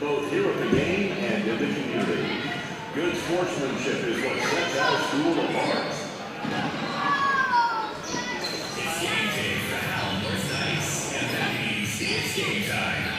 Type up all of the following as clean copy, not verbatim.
both here at the game and in the community. Good sportsmanship is what sets our school apart. It's game day for Hal North Ice, and that means it's game time.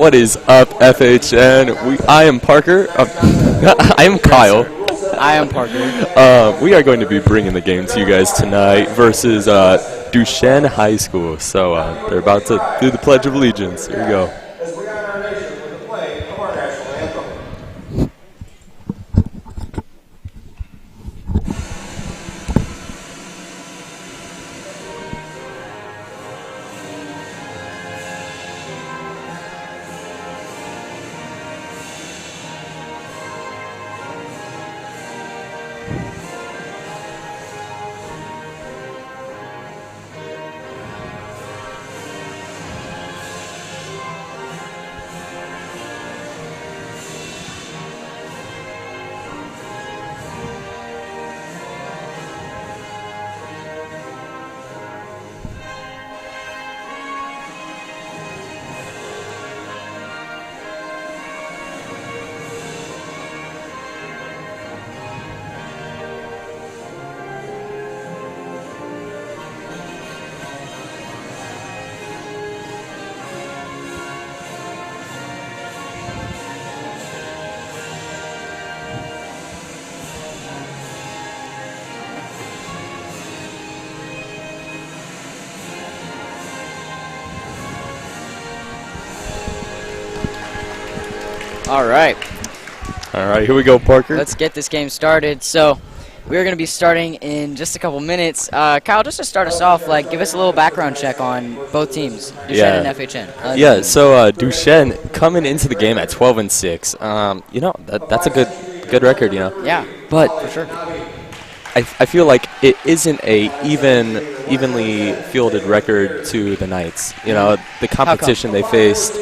What is up, FHN? I am Parker. I am Kyle. I am Parker. We are going to be bringing the game to you guys tonight versus Duchene High School. So they're about to do the Pledge of Allegiance. Here we go. All right, Here we go, Parker. let's get this game started. So we're going to be starting in just a couple minutes. Kyle, just to start us off, give us a little background check on both teams, Duchene Yeah. and FHN. Yeah, so Duchene coming into the game at 12-6. That's a good record, Yeah, But for sure. I feel like it isn't a evenly fielded record to the Knights. The competition they faced.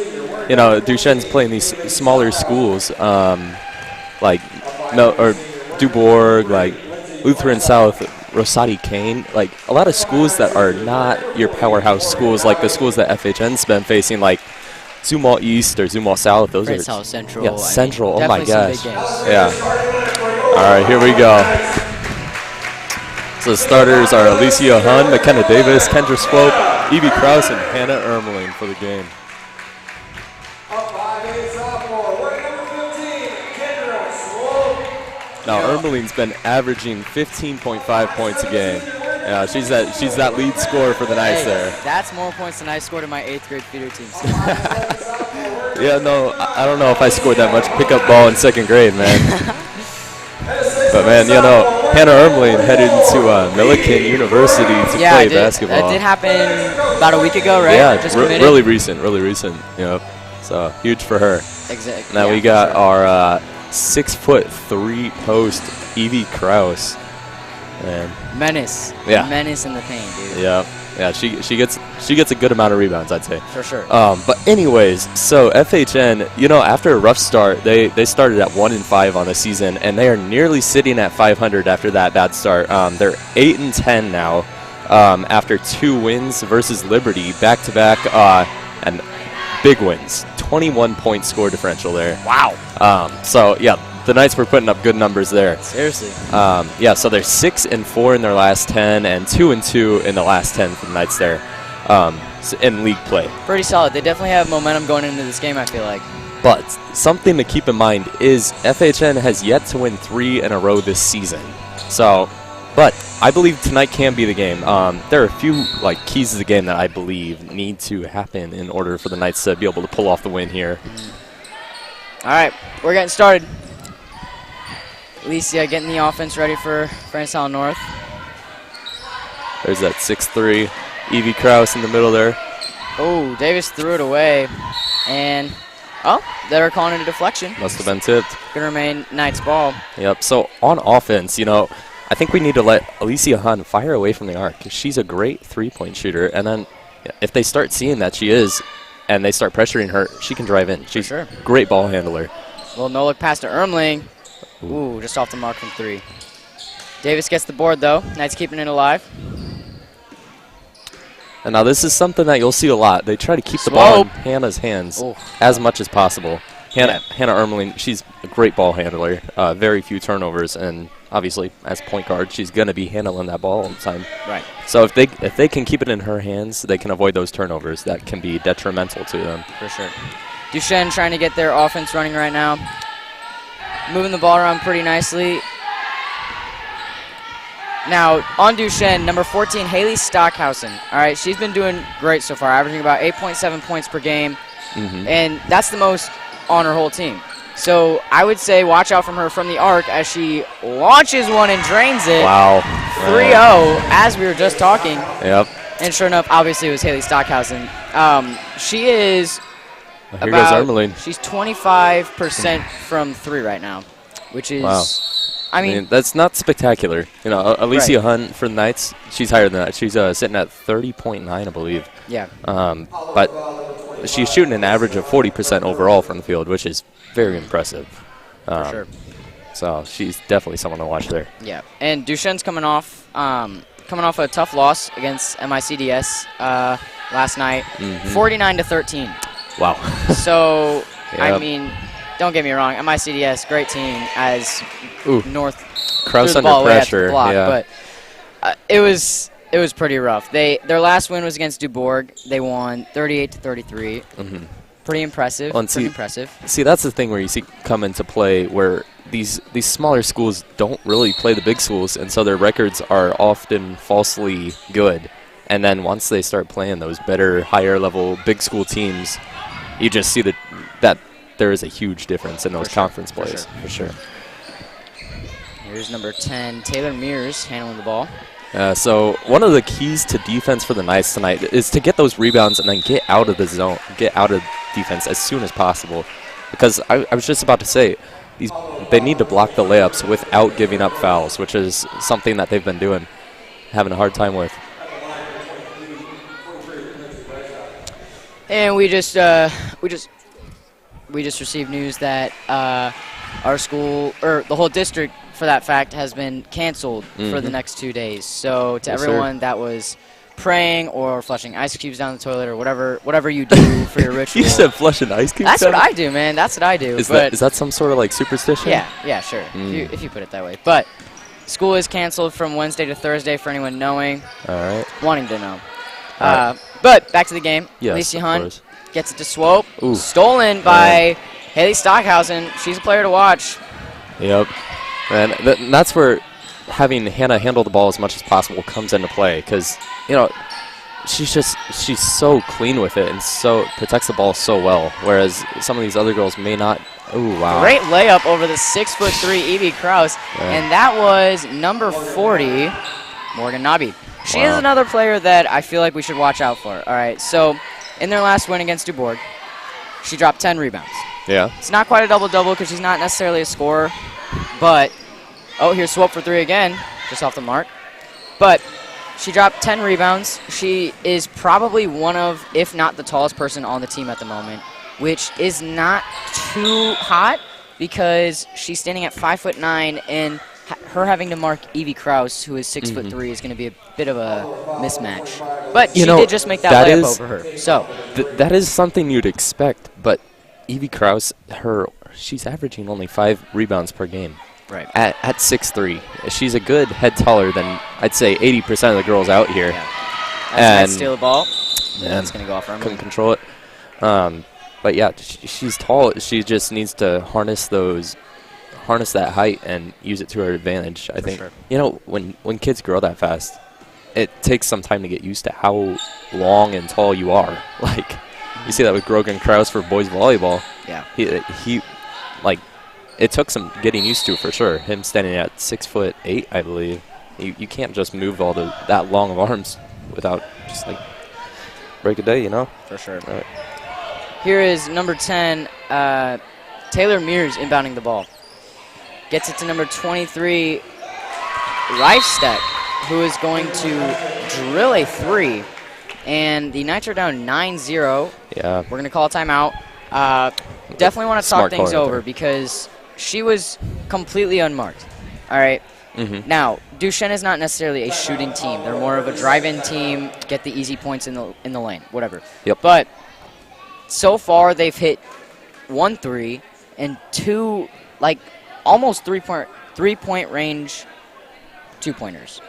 Duchene's playing these smaller schools, like Dubourg, like Lutheran South, Rosati Kane, like a lot of schools that are not your powerhouse schools, like the schools that FHN's been facing, like Zumwalt East or Zumwalt South. Those Great are South Central. Yeah, Central. Oh my definitely gosh. some big games. Yeah. All right, here we go. So the starters are Alicia Hun, McKenna Davis, Kendra Swope, Evie Krause, and Hannah Ermeling for the game. Now Ermeling's been averaging 15.5 points a game. Yeah, she's that lead scorer for the Knights there. That's more points than I scored in my 8th grade feeder teams. Yeah, no, I don't know if I scored that much pickup ball in 2nd grade, man. But man, Hannah Ermeling headed to Millikan University to play basketball. That did happen about a week ago, right? Yeah, Just really recent. So huge for her. Exactly. Now we got our 6'3" post Evie Krause. Man. Menace. Yeah. Menace in the paint, dude. Yeah. She gets a good amount of rebounds, I'd say. For sure. But anyways, so FHN, after a rough start, they started at 1-5 on the season, and they are nearly sitting at 500 after that bad start. They're 8-10 now, after 2 wins versus Liberty, back-to-back, and big wins. 21-point score differential there. Wow. So yeah, the Knights were putting up good numbers there. Seriously. So they're 6-4 in their last 10 and 2-2 in the last 10 for the Knights there, in league play. Pretty solid. They definitely have momentum going into this game, I feel like. But something to keep in mind is FHN has yet to win 3 in a row this season. But I believe tonight can be the game. There are a few keys to the game that I believe need to happen in order for the Knights to be able to pull off the win here. All right, we're getting started. Alicia getting the offense ready for Francetown North. There's that 6'3", Evie Krause in the middle there. Oh, Davis threw it away. And, they're calling it a deflection. Must have been tipped. Going to remain Knights ball. Yep, so on offense, I think we need to let Alicia Hun fire away from the arc, because she's a great three-point shooter. And then if they start seeing that she is, and they start pressuring her, she can drive in. She's a great ball handler. Well, no look pass to Ermeling. Ooh, just off the mark from 3. Davis gets the board, though. Knights keeping it alive. And now this is something that you'll see a lot. They try to keep the ball in Hannah's hands as much as possible. Hannah Ermeling, she's a great ball handler. Very few turnovers, and obviously, as point guard, she's going to be handling that ball all the time. Right. So if they can keep it in her hands, they can avoid those turnovers that can be detrimental to them. For sure. Duchene trying to get their offense running right now. Moving the ball around pretty nicely. Now, on Duchene, number 14, Haley Stockhausen. All right, she's been doing great so far, averaging about 8.7 points per game. And that's the most on her whole team. So I would say watch out from her from the arc as she launches one and drains it. Wow. 3-0, as we were just talking. Yep. And sure enough, obviously it was Haley Stockhausen. She is Here goes Ermeline. she's 25% from 3 right now, which is, Wow. I mean, that's not spectacular. You know, Alicia Right. Hunt for the Knights, she's higher than that. She's sitting at 30.9, I believe. yeah. But she's shooting an average of 40% overall from the field, which is very impressive. For sure. So she's definitely someone to watch there. Yeah, and Duchene's coming off a tough loss against MICDS last night, 49-13. Wow. So, I Yep. mean, don't get me wrong, MICDS, great team as Ooh. North Kraus threw the under ball away at the pressure. block, Yeah. but it was pretty rough. Their last win was against Dubourg. They won 38-33. Pretty impressive. Well, and pretty see- impressive. See, that's the thing where you see come into play where these smaller schools don't really play the big schools, and so their records are often falsely good. And then once they start playing those better, higher-level big school teams, you just see that there is a huge difference in those conference plays. For sure. Here's number 10, Taylor Mears, handling the ball. So one of the keys to defense for the Knights tonight is to get those rebounds and then get out of the zone, get out of defense as soon as possible. Because I was just about to say, they need to block the layups without giving up fouls, which is something that they've been doing, having a hard time with. And we just received news that our school, or the whole district, for that fact, has been canceled for the next 2 days. So to Yes, sir. everyone that was praying or flushing ice cubes down the toilet or whatever you do for your ritual. You said flushing ice cubes? That's what I do, man. That's what I do. Is but that some sort of like superstition? yeah, sure. If you put it that way. But school is canceled from Wednesday to Thursday for anyone knowing, All right. wanting to know. All right. But back to the game. Yes, Alicia of Hunt course. gets it to Swope. Ooh. Stolen by Haley Stockhausen. She's a player to watch. Yep. And that's where having Hannah handle the ball as much as possible comes into play, because, you know, she's so clean with it and so protects the ball so well, whereas some of these other girls may not. Oh, wow. Great layup over the 6'3" Evie Kraus, and that was number 40, Morgan Nobby. She is another player that I feel like we should watch out for. All right, so in their last win against Dubourg, she dropped 10 rebounds. Yeah. It's not quite a double-double because she's not necessarily a scorer, but here's Swope for 3 again, just off the mark. But she dropped 10 rebounds. She is probably one of, if not the tallest person on the team at the moment, which is not too hot because she's standing at 5'9", and her having to mark Evie Kraus, who is 6'3", is going to be a bit of a mismatch. But she did just make that layup over her. So that is something you'd expect, but Evie Kraus, she's averaging only 5 rebounds per game. Right. At 6'3". She's a good head taller than, I'd say, 80% of the girls out here. Yeah. And Steal the ball. Man, It's going to go off her. couldn't control it. But yeah, she's tall. She just needs to harness that height and use it to her advantage. I think. sure. You know, when kids grow that fast, it takes some time to get used to how long and tall you are. Like, you see that with Grogan Kraus for boys volleyball. Yeah. He like, it took some getting used to for sure. Him standing at 6'8", I believe. You can't just move all that long of arms without just like break a day, you know. For sure. All right. Here is number 10, Taylor Mears inbounding the ball. Gets it to number 23, Reifstedt, who is going to drill a 3. And the Knights are down 9-0. Yeah. We're going to call a timeout. Definitely want to talk Smart call things right over there. because she was completely unmarked. All right. Now, Duchene is not necessarily a shooting team. They're more of a drive-in team, get the easy points in the lane, whatever. Yep. But so far, they've hit 1 3 and 2, like, almost three-point range two-pointers.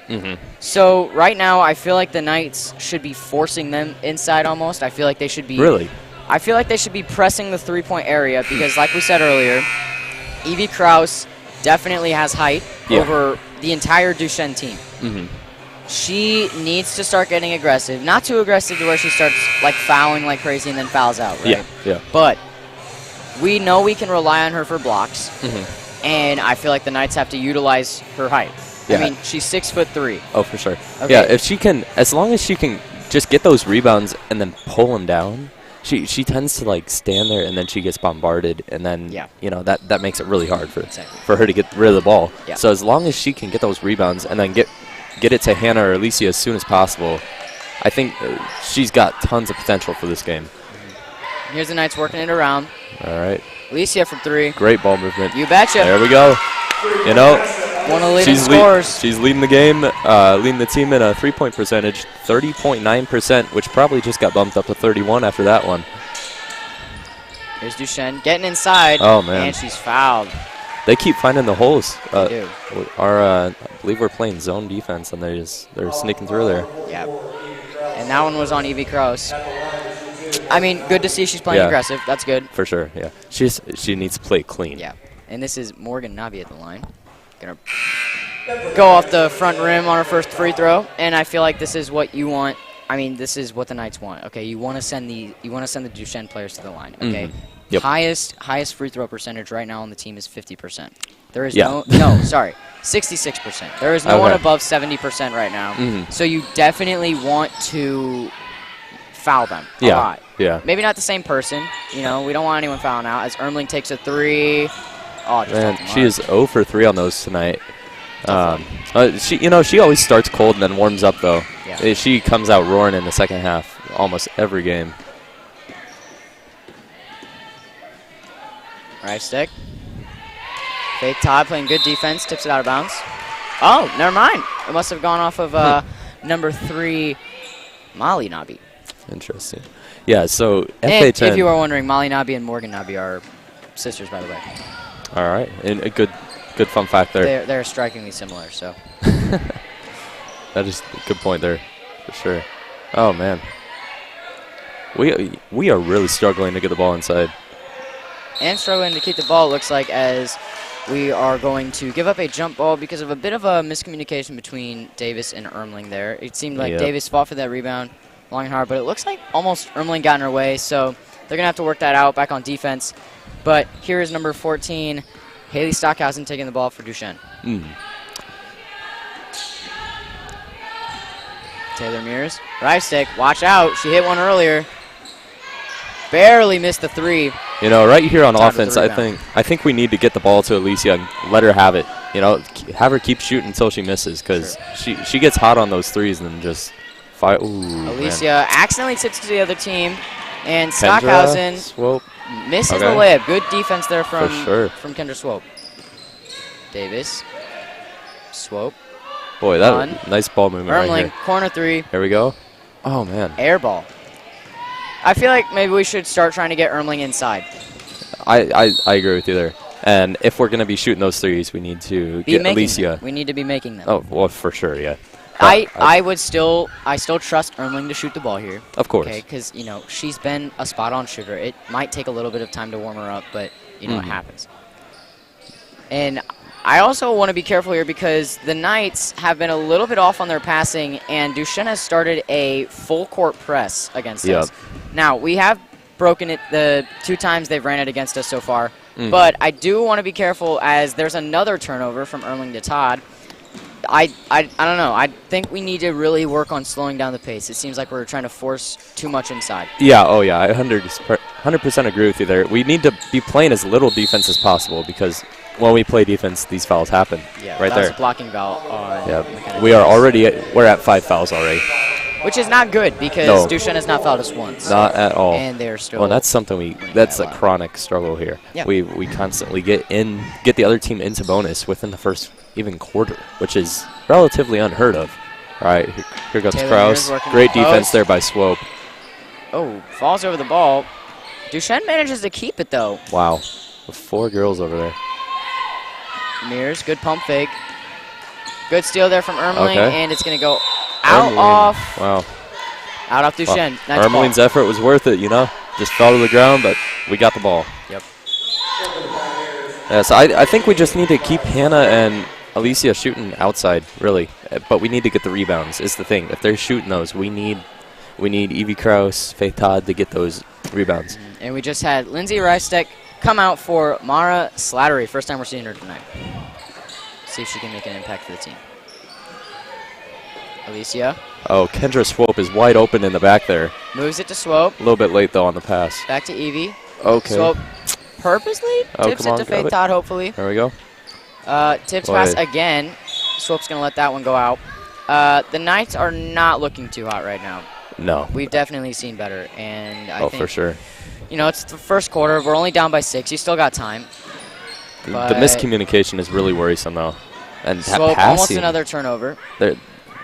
So right now, I feel like the Knights should be forcing them inside almost. I feel like they should be. Really? I feel like they should be pressing the three-point area because, like we said earlier, Evie Krause definitely has height over the entire Duchene team. She needs to start getting aggressive. Not too aggressive to where she starts like fouling like crazy and then fouls out, right? Yeah. But we know we can rely on her for blocks, and I feel like the Knights have to utilize her height. Yeah. I mean, she's 6'3". Oh, for sure. Okay. Yeah, if she can, as long as she can just get those rebounds and then pull them down, she tends to like stand there and then she gets bombarded and then you know that makes it really hard for her to get rid of the ball. Yeah. So as long as she can get those rebounds and then get it to Hannah or Alicia as soon as possible, I think she's got tons of potential for this game. Here's the Knights working it around. All right. Alicia from 3. Great ball movement. You betcha. There we go. You know, one of the leading scores. She's leading the game, leading the team in a three-point percentage, 30.9%, which probably just got bumped up to 31 after that one. Here's Duchene getting inside. Oh, man. And she's fouled. They keep finding the holes. They do. I believe we're playing zone defense, and they're sneaking through there. Yeah. And that one was on Evie Krause. I mean, good to see she's playing aggressive. That's good. For sure, yeah. She needs to play clean. Yeah. And this is Morgan Nabi at the line. Gonna go off the front rim on her first free throw, and I feel like this is what you want. I mean, this is what the Knights want. Okay, you want to send the Duchene players to the line. Okay. Yep. Highest free throw percentage right now on the team is 50%. There is no, sorry, 66%. There is no one above 70% right now. So you definitely want to foul them a lot. Yeah. Maybe not the same person. You know, we don't want anyone fouling out. As Ermling takes a 3. Oh, just man, she is 0 for 3 on those tonight. She always starts cold and then warms up though. Yeah. She comes out roaring in the second half almost every game. Right stick. Faith Todd playing good defense, tips it out of bounds. Oh, never mind. It must have gone off of number 3, Molly Nabi. Interesting. Yeah, so And FHN. if you were wondering, Molly Nabi and Morgan Nabi are sisters, by the way. All right, and a good fun fact there. They're strikingly similar, so. That is a good point there, for sure. Oh, man. We are really struggling to get the ball inside. And struggling to keep the ball, it looks like, as we are going to give up a jump ball because of a bit of a miscommunication between Davis and Ermling there. It seemed like Davis fought for that rebound long and hard, but it looks like almost Ermling got in her way, so they're going to have to work that out back on defense. But here is number 14, Haley Stockhausen, taking the ball for Duchene. Taylor Mears, right stick, watch out. She hit one earlier. Barely missed the 3. You know, right here on offense, I think we need to get the ball to Alicia and let her have it. You know, have her keep shooting until she misses because she gets hot on those threes and then just fire. Ooh, Alicia accidentally tips to the other team, and Stockhausen misses the layup. Good defense there from Kendra Swope. Davis, Swope. Boy, that nice ball movement Ermling, right here. corner 3. Here we go. Oh, man. Air ball. I feel like maybe we should start trying to get Ermling inside. I agree with you there. And if we're going to be shooting those threes, we need to get Alicia. We need to be making them. Oh, well, for sure, yeah. I still trust Ermling to shoot the ball here. Of course. Okay, because, you know, she's been a spot-on shooter. It might take a little bit of time to warm her up, but, you know, it happens. And I also want to be careful here because the Knights have been a little bit off on their passing, and Duchene has started a full-court press against us. Now, we have broken it the 2 times they've ran it against us so far, but I do want to be careful as there's another turnover from Ermling to Todd. I don't know. I think we need to really work on slowing down the pace. It seems like we're trying to force too much inside. Yeah, I 100% agree with you there. We need to be playing as little defense as possible because when we play defense, these fouls happen. Yeah, right there. A blocking foul on we're at 5 fouls already. Which is not good because Duchene has not fouled us once. Not at all. And they're still. Well, that's something that's a chronic struggle here. Yeah. We constantly get the other team into bonus within the first even quarter, which is relatively unheard of. All right, here goes Krause. Great defense there by Swope. Oh, falls over the ball. Duchene manages to keep it though. Wow, 4 girls over there. Mears, good pump fake. Good steal there from Ermling, and it's going to go out off. Wow. Out off Duchene. Nice Ermling's effort was worth it, you know. just fell to the ground, but we got the ball. Yep. Yeah, so I think we just need to keep Hannah and Alicia shooting outside, really. But we need to get the rebounds, is the thing. If they're shooting those, we need Evie Krause, Faith Todd to get those rebounds. And we just had Lindsay Reisteck come out for Mara Slattery. First time we're seeing her tonight. See if she can make an impact for the team. Alicia. Oh, Kendra Swope is wide open in the back there. Moves it to Swope. A little bit late, though, on the pass. Back to Evie. Okay. Swope purposely tips come it on, to grab Faith it. Todd, hopefully. There we go. Tips Boy. pass again. Swope's going to let that one go out. The Knights are not looking too hot right now. No. We've definitely seen better. And I think, for sure. You know, it's the first quarter. We're only down by 6. You still got time. The miscommunication is really worrisome, though. And Swope, passing. almost another turnover.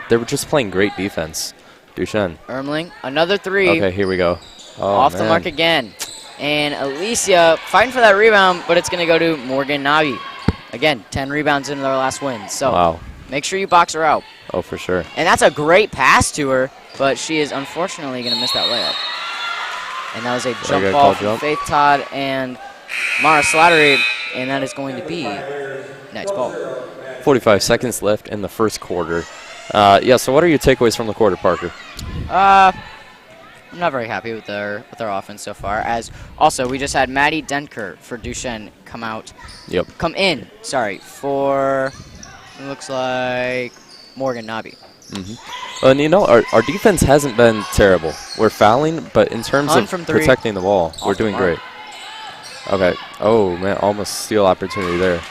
They were just playing great defense. Duchene. Ermling, another 3. Okay, here we go. Oh, Off the mark again. And Alicia fighting for that rebound, but it's going to go to Morgan Nabi. Again, 10 rebounds in their last win. So Wow. make sure you box her out. Oh, for sure. And that's a great pass to her, but she is unfortunately going to miss that layup. And that was a jump good ball call, from jump. Faith Todd and Mara Slattery, and that is going to be Knight's ball. 45 seconds left in the first quarter. Yeah, so what are your takeaways from the quarter, Parker? I'm not very happy with their offense so far. As also, we just had Maddie Denker for Duchene come in, for it looks like Morgan Nabi. And you know, our defense hasn't been terrible. We're fouling, but in terms Hunt of from 3. protecting the ball, we're Off the doing mark. great. Okay. Oh, man, almost steal opportunity there.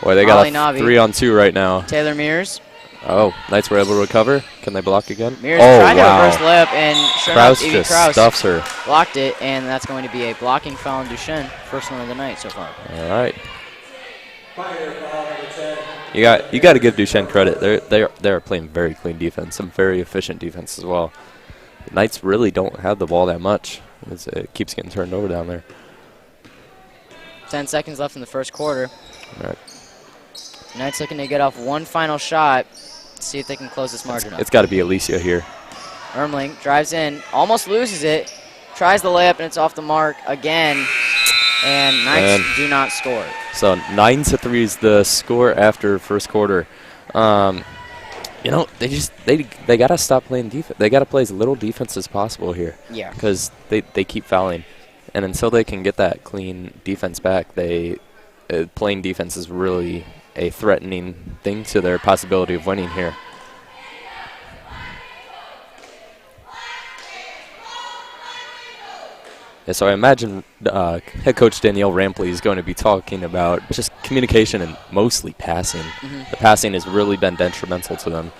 Boy, they Molly got a Nabi. 3-on-2 right now. Taylor Mears. Oh, Knights were able to recover. Can they block again? Mears Oh, tried to wow. reverse layup, and sure Krause enough, Evie just Krause stuffs her. blocked it, and that's going to be a blocking foul on Duchene. First one of the night so far. All right. You got to give Duchene credit. They're playing very clean defense, some very efficient defense as well. The Knights really don't have the ball that much. It keeps getting turned over down there. 10 seconds left in the first quarter. All right. Knights looking to get off one final shot. See if they can close this margin up. It's got to be Alicia here. Ermling drives in, almost loses it, tries the layup, and it's off the mark again. And Knights do not score. So 9-3 is the score after first quarter. You know, they gotta stop playing defense. They gotta play as little defense as possible here. Yeah. Because they keep fouling, and until they can get that clean defense back, playing defense is really a threatening thing to their possibility of winning here. Yeah, so I imagine head coach Danielle Rampley is going to be talking about just communication and mostly passing. The passing has really been detrimental to them.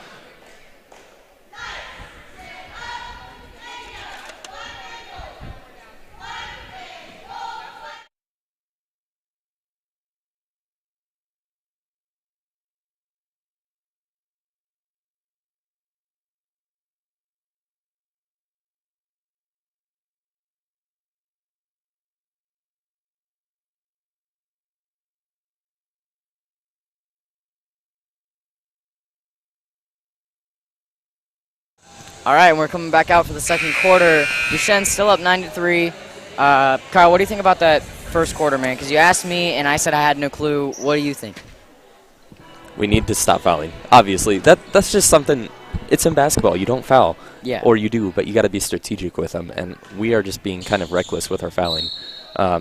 All right, we're coming back out for the second quarter. Duchene's still up 9-3. Kyle, what do you think about that first quarter, man? Because you asked me, and I said I had no clue. What do you think? We need to stop fouling. Obviously, that's just something. It's in basketball. You don't foul. Yeah. Or you do, but you got to be strategic with them. And we are just being kind of reckless with our fouling.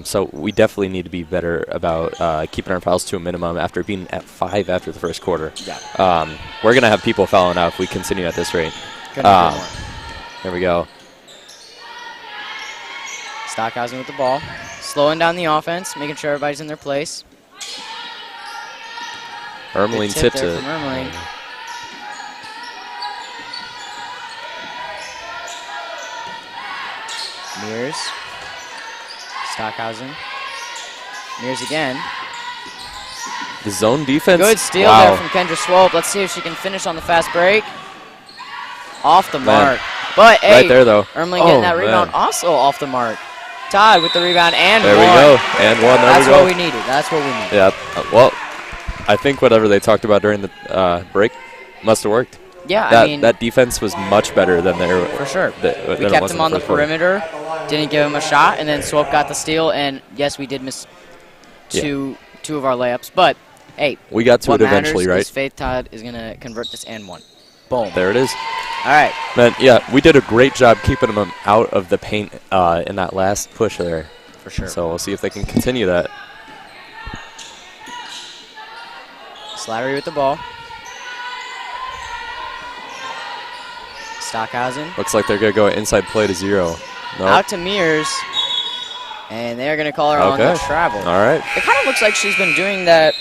So we definitely need to be better about keeping our fouls to a minimum after being at 5 after the first quarter. Yeah. We're going to have people fouling out if we continue at this rate. There we go. Stockhausen with the ball. Slowing down the offense, making sure everybody's in their place. Ermeling Good tip tips there it. from Ermeling. Mears. Stockhausen. Mears again. The zone defense. Good steal there from Kendra Swope. Let's see if she can finish on the fast break. Off the mark. But, hey, right there, though. Ermeling getting that rebound also off the mark. Todd with the rebound and there one. we go. And one. There That's we go. what we needed. That's what we needed. Yeah. Well, I think whatever they talked about during the break must have worked. Yeah, that, I mean, that defense was much better than their. for sure. than We it kept was in him on the first quarter. perimeter, didn't give him a shot, and then Swope got the steal. And yes, we did miss two of our layups, but hey, We got to what it eventually, matters right? is Faith Todd is gonna convert this and one. Boom. There it is. All right. Man, yeah, we did a great job keeping them out of the paint in that last push there. For sure. So we'll see if they can continue that. Slattery with the ball. Stockhausen. Looks like they're going to go inside play to 0. Nope. Out to Mears. And they're going to call her on the travel. All right. It kind of looks like she's been doing that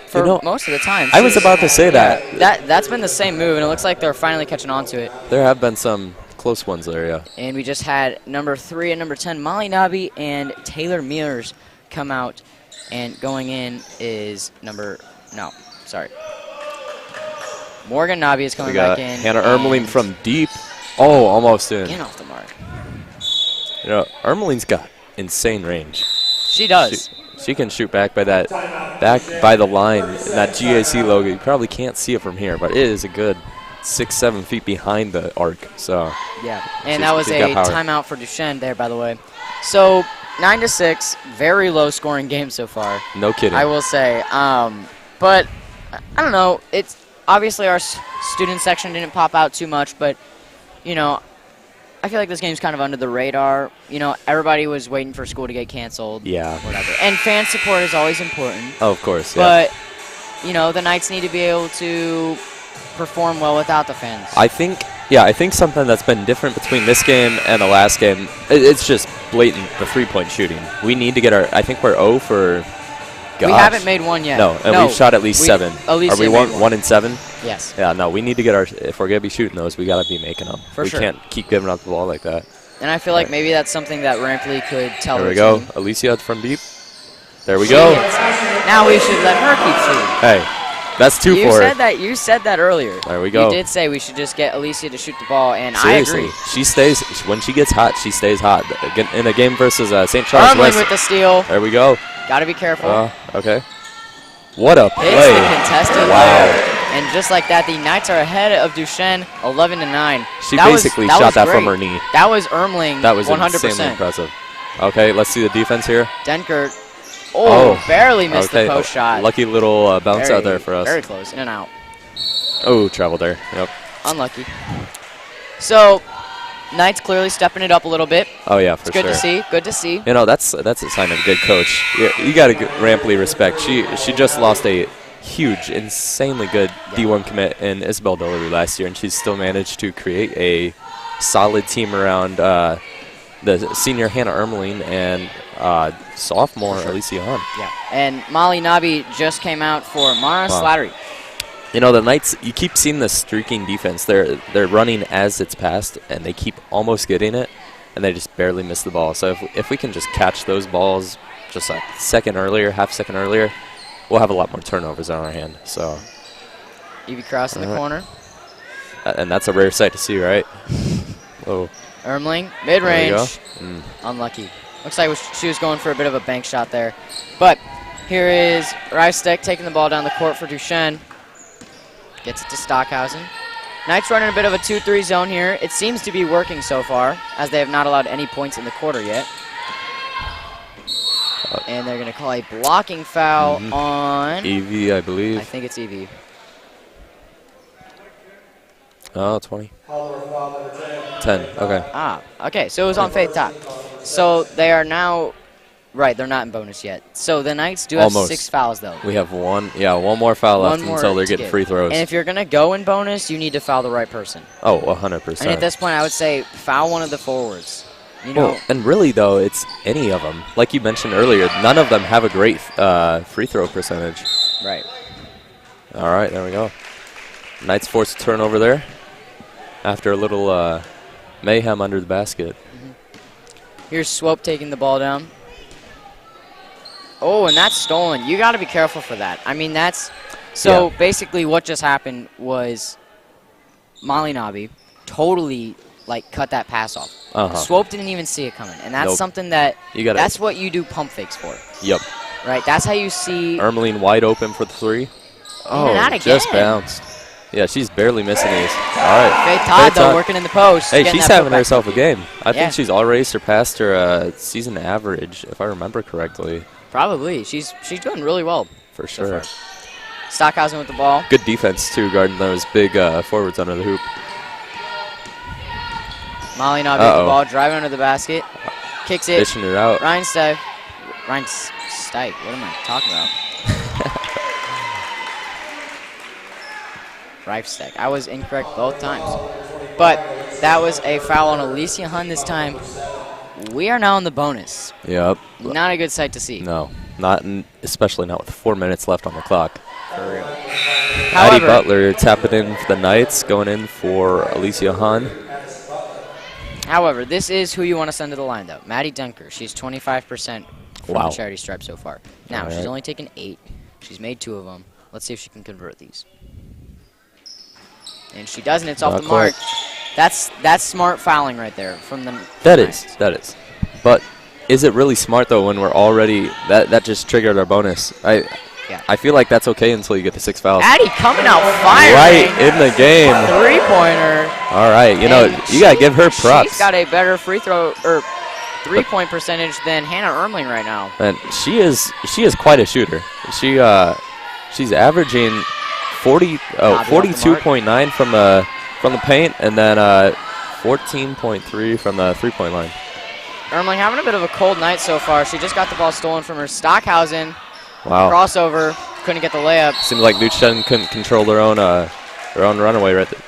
for You know, most of the time. I was about to say that. That's been the same move, and it looks like they're finally catching on to it. There have been some close ones there, yeah. And we just had number 3 and number 10, Molly Nabi and Taylor Mears come out. And going in is Morgan Nabi is coming We got back in. Hannah Ermeling from deep. Oh, almost in. In off the mark. You know, Ermeling's got insane range. She does. She can shoot back by the line. That GAC logo, you probably can't see it from here, but it is a good 6-7 feet behind the arc. So yeah, and that was she's a got power. timeout for Duchene there, by the way. So 9-6, very low scoring game so far. No kidding. I will say, but I don't know. It's obviously our student section didn't pop out too much, but you know, I feel like this game's kind of under the radar. You know, everybody was waiting for school to get canceled. Yeah. Whatever. And fan support is always important. Oh, of course. Yeah. But you know, the Knights need to be able to perform well without the fans. I think something that's been different between this game and the last game, it's just blatant, the three-point shooting. We need to get I think we're 0 for, gosh. We haven't made one yet. No, and we've shot at least 7. Are we 1 and 7? Yes. Yeah, no, we need to get if we're going to be shooting those, we got to be making them. For sure. We can't keep giving up the ball like that. And I feel like maybe that's something that Rampley could tell There her we go. team. Alicia from deep. There we go. Now we should let her keep shooting. Hey, that's 2 You for said her. that. You said that earlier. There we go. You did say we should just get Alicia to shoot the ball, and Seriously, I agree. she stays. When she gets hot, she stays hot. In a game versus St. Charles Armling West. with the steal. There we go. Got to be careful. Okay. What a Hits play. the contested Wow. layup. And just like that, the Knights are ahead of Duchene, 11-9. She That was- basically that shot was that from great. her knee. That was Ermling. That was 100%. insanely impressive. Okay, let's see the defense here. Denkert. Oh, barely missed the Okay, post shot. Lucky little bounce out there for us. Very close, in and out. Oh, travel there. Yep. Unlucky. So, Knights clearly stepping it up a little bit. Oh yeah, for It's good sure. to see. Good to see. You know, that's a sign of a good coach. You got to Rampley respect. She just lost a huge, insanely good D1 commit in Isabel Dollery last year, and she's still managed to create a solid team around the senior Hannah Ermeling and sophomore Alicia Hahn. Yeah. And Molly Nabi just came out for Mara Slattery. You know, the Knights, you keep seeing the streaking defense. They're running as it's passed, and they keep almost getting it, and they just barely miss the ball. So if we can just catch those balls just a second earlier, half second earlier, we'll have a lot more turnovers on our hand. So, Evie Cross in the corner. and that's a rare sight to see, right? Oh, Ermling, there you mid-range. go. Unlucky. Looks like she was going for a bit of a bank shot there. But here is Reistek taking the ball down the court for Duchene. Gets it to Stockhausen. Knights running a bit of a 2-3 zone here. It seems to be working so far, as they have not allowed any points in the quarter yet. And they're going to call a blocking foul on... Evie, I believe. I think it's Evie. Oh, 20. 10, okay. Okay, so it was on Faith Top. So they are now... Right, they're not in bonus yet. So the Knights do have Almost. 6 fouls, though. We have one more foul left One more until they're to getting get. free throws. And if you're going to go in bonus, you need to foul the right person. Oh, 100%. And at this point, I would say foul one of the forwards. You know, Well, and really, though, it's any of them. Like you mentioned earlier, none of them have a great free throw percentage. right. All right, there we go. Knights forced a turnover there after a little mayhem under the basket. Here's Swope taking the ball down. Oh, and that's stolen. You got to be careful for that. I mean, that's... So, basically, what just happened was Molly Nabi totally, cut that pass off. Swope didn't even see it coming. And that's something that... That's what you do pump fakes for. Yep. Right? That's how you see... Ermeling wide open for the 3. Oh, not just again. bounced. Yeah, she's barely missing these. All right. Faith Todd, though, working in the post. Hey, getting she's that having putback. herself a game. I Yeah. think she's already surpassed her season average, if I remember correctly. Probably. She's doing really well. For sure. Stockhausen with the ball. Good defense, too, guarding those big forwards under the hoop. Molly Nobby with the ball, driving under the basket. Kicks it. Dishing it out. Ryan Stike. What am I talking about? Reifsteck. I was incorrect both times. But that was a foul on Alicia Hun this time. We are now in the bonus. Yep. Not a good sight to see. No, especially not with 4 minutes left on the clock. For real. Addie However, Butler tapping in for the Knights, going in for Alicia Hun. However, this is who you want to send to the line, though. Maddie Dunker. She's 25% from Wow. the charity stripe so far. Now, All she's right. only taken 8. She's made 2 of them. Let's see if she can convert these. And she doesn't. It's off Not the quite. mark. That's smart fouling right there from the. That is. But is it really smart, though, when we're already – that just triggered our bonus? I feel like that's okay until you get the 6 fouls. Addie coming out firing. Right in the game. 3-pointer. All right, you know, you got to give her props. She's got a better free throw or 3-point percentage than Hannah Ermling right now. And she is quite a shooter. She's averaging 42.9 from the paint, and then 14.3 from the 3-point line. Ermling having a bit of a cold night so far. She just got the ball stolen from her. Stockhausen. Wow. Crossover. Couldn't get the layup. Seems like Duchene couldn't control their own runaway right there.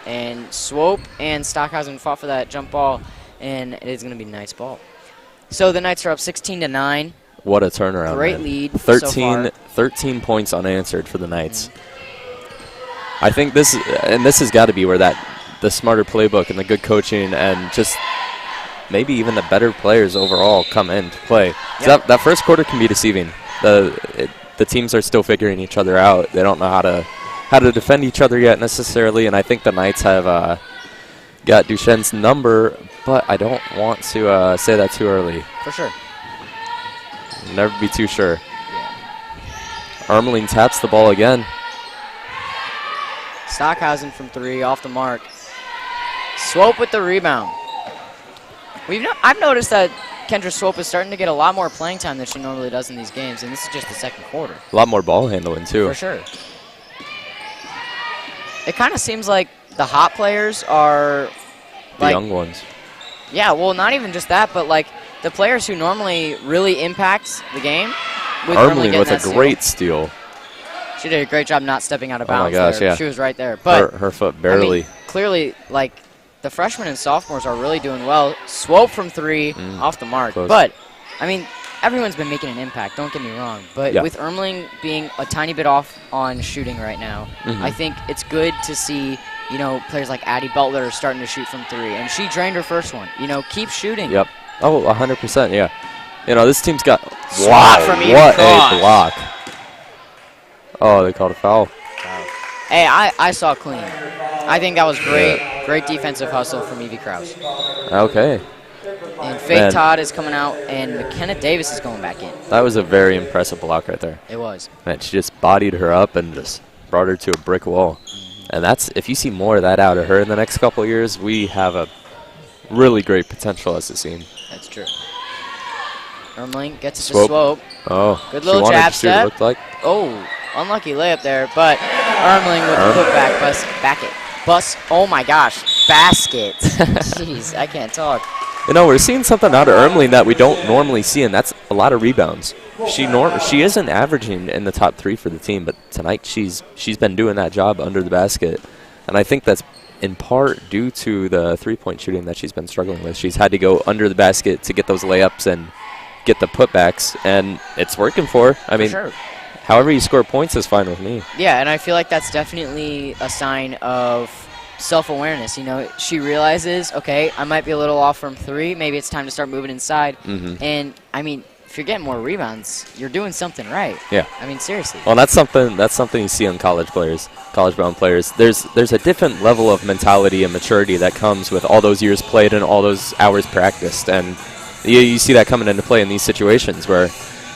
And Swope and Stockhausen fought for that jump ball, and it is going to be a nice ball. So the Knights are up 16-9. What a turnaround. Great man. lead 13 points unanswered for the Knights. I think this has got to be where the smarter playbook and the good coaching and just maybe even the better players overall come into play. Yep. That first quarter can be deceiving. The teams are still figuring each other out. They don't know how to defend each other yet necessarily, and I think the Knights have got Duchene's number, but I don't want to say that too early. For sure. Never be too sure. Ermeling taps the ball again. Stockhausen from 3, off the mark. Swope with the rebound. I've noticed that Kendra Swope is starting to get a lot more playing time than she normally does in these games, and this is just the second quarter. A lot more ball handling, too. For sure. It kind of seems like the hot players are The young ones. Yeah, well, not even just that, but like the players who normally really impact the game. Ermeling with a great steal. She did a great job not stepping out of bounds. Oh my gosh, there. yeah. She was right there. But her foot barely. I mean, clearly, like, the freshmen and sophomores are really doing well. Swope from 3, off the mark. Close. But, I mean, everyone's been making an impact, don't get me wrong. But Yeah. with Ermeling being a tiny bit off on shooting right now, I think it's good to see, players like Addie Butler are starting to shoot from 3. And she drained her first one. Keep shooting. Yep. Oh, 100%, yeah. This team's got... Swat from Evie what Cross. a block. Oh, they called a foul. Hey, I saw clean. I think that was great. Great defensive hustle from Evie Krause. Okay. And Faith Man. Todd is coming out, and McKenna Davis is going back in. That was a very impressive block right there. It was. Man, she just bodied her up and just brought her to a brick wall. And if you see more of that out of her in the next couple of years, we have a really great potential as a team. That's true. Ermeling gets it to Swope. Swope. Oh, Good she little wanted jab to shoot, it step. looked like. Oh, unlucky layup there, but Ermeling with the putback. Oh my gosh. Basket. Jeez, I can't talk. We're seeing something out of Ermeling that we don't normally see, and that's a lot of rebounds. She isn't averaging in the top 3 for the team, but tonight she's been doing that job under the basket. And I think that's in part due to the 3-point shooting that she's been struggling with. She's had to go under the basket to get those layups and get the putbacks, and it's working for her. I mean, sure. However you score points is fine with me. Yeah, and I feel like that's definitely a sign of self-awareness. She realizes, okay, I might be a little off from 3. Maybe it's time to start moving inside. And, I mean, if you're getting more rebounds, you're doing something right. Yeah. I mean, seriously. Well, that's something you see on college-bound players. There's a different level of mentality and maturity that comes with all those years played and all those hours practiced. And you see that coming into play in these situations where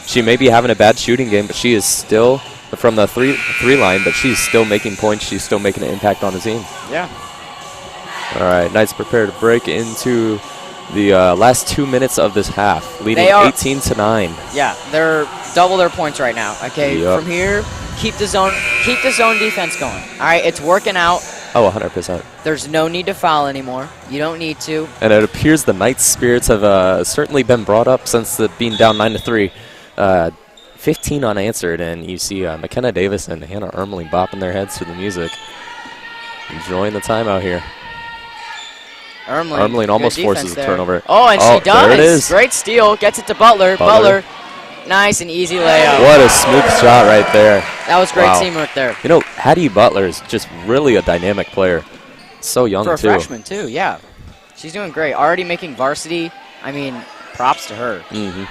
she may be having a bad shooting game, but she is still from the three line, but she's still making points. She's still making an impact on the team. Yeah. All right, Knights prepare to break into the last 2 minutes of this half, leading They are- 18-9. Yeah, they're double their points right now. Okay, Yep. from here, keep the zone defense going. All right, it's working out. Oh, 100%. There's no need to foul anymore. You don't need to. And it appears the Knights' spirits have certainly been brought up since being down 9-3. 15 unanswered, and you see McKenna Davis and Hannah Ermeling bopping their heads to the music. Enjoying the timeout here. Ermeling almost forces a turnover. Oh, and she does. There it is. Great steal. Gets it to Butler. Butler. Nice and easy layup. What a smooth shot right there. That was great Wow. teamwork there. You know, Hattie Butler is just really a dynamic player. So young, For a too. freshman, too, yeah. She's doing great. Already making varsity. I mean, props to her. Mm-hmm.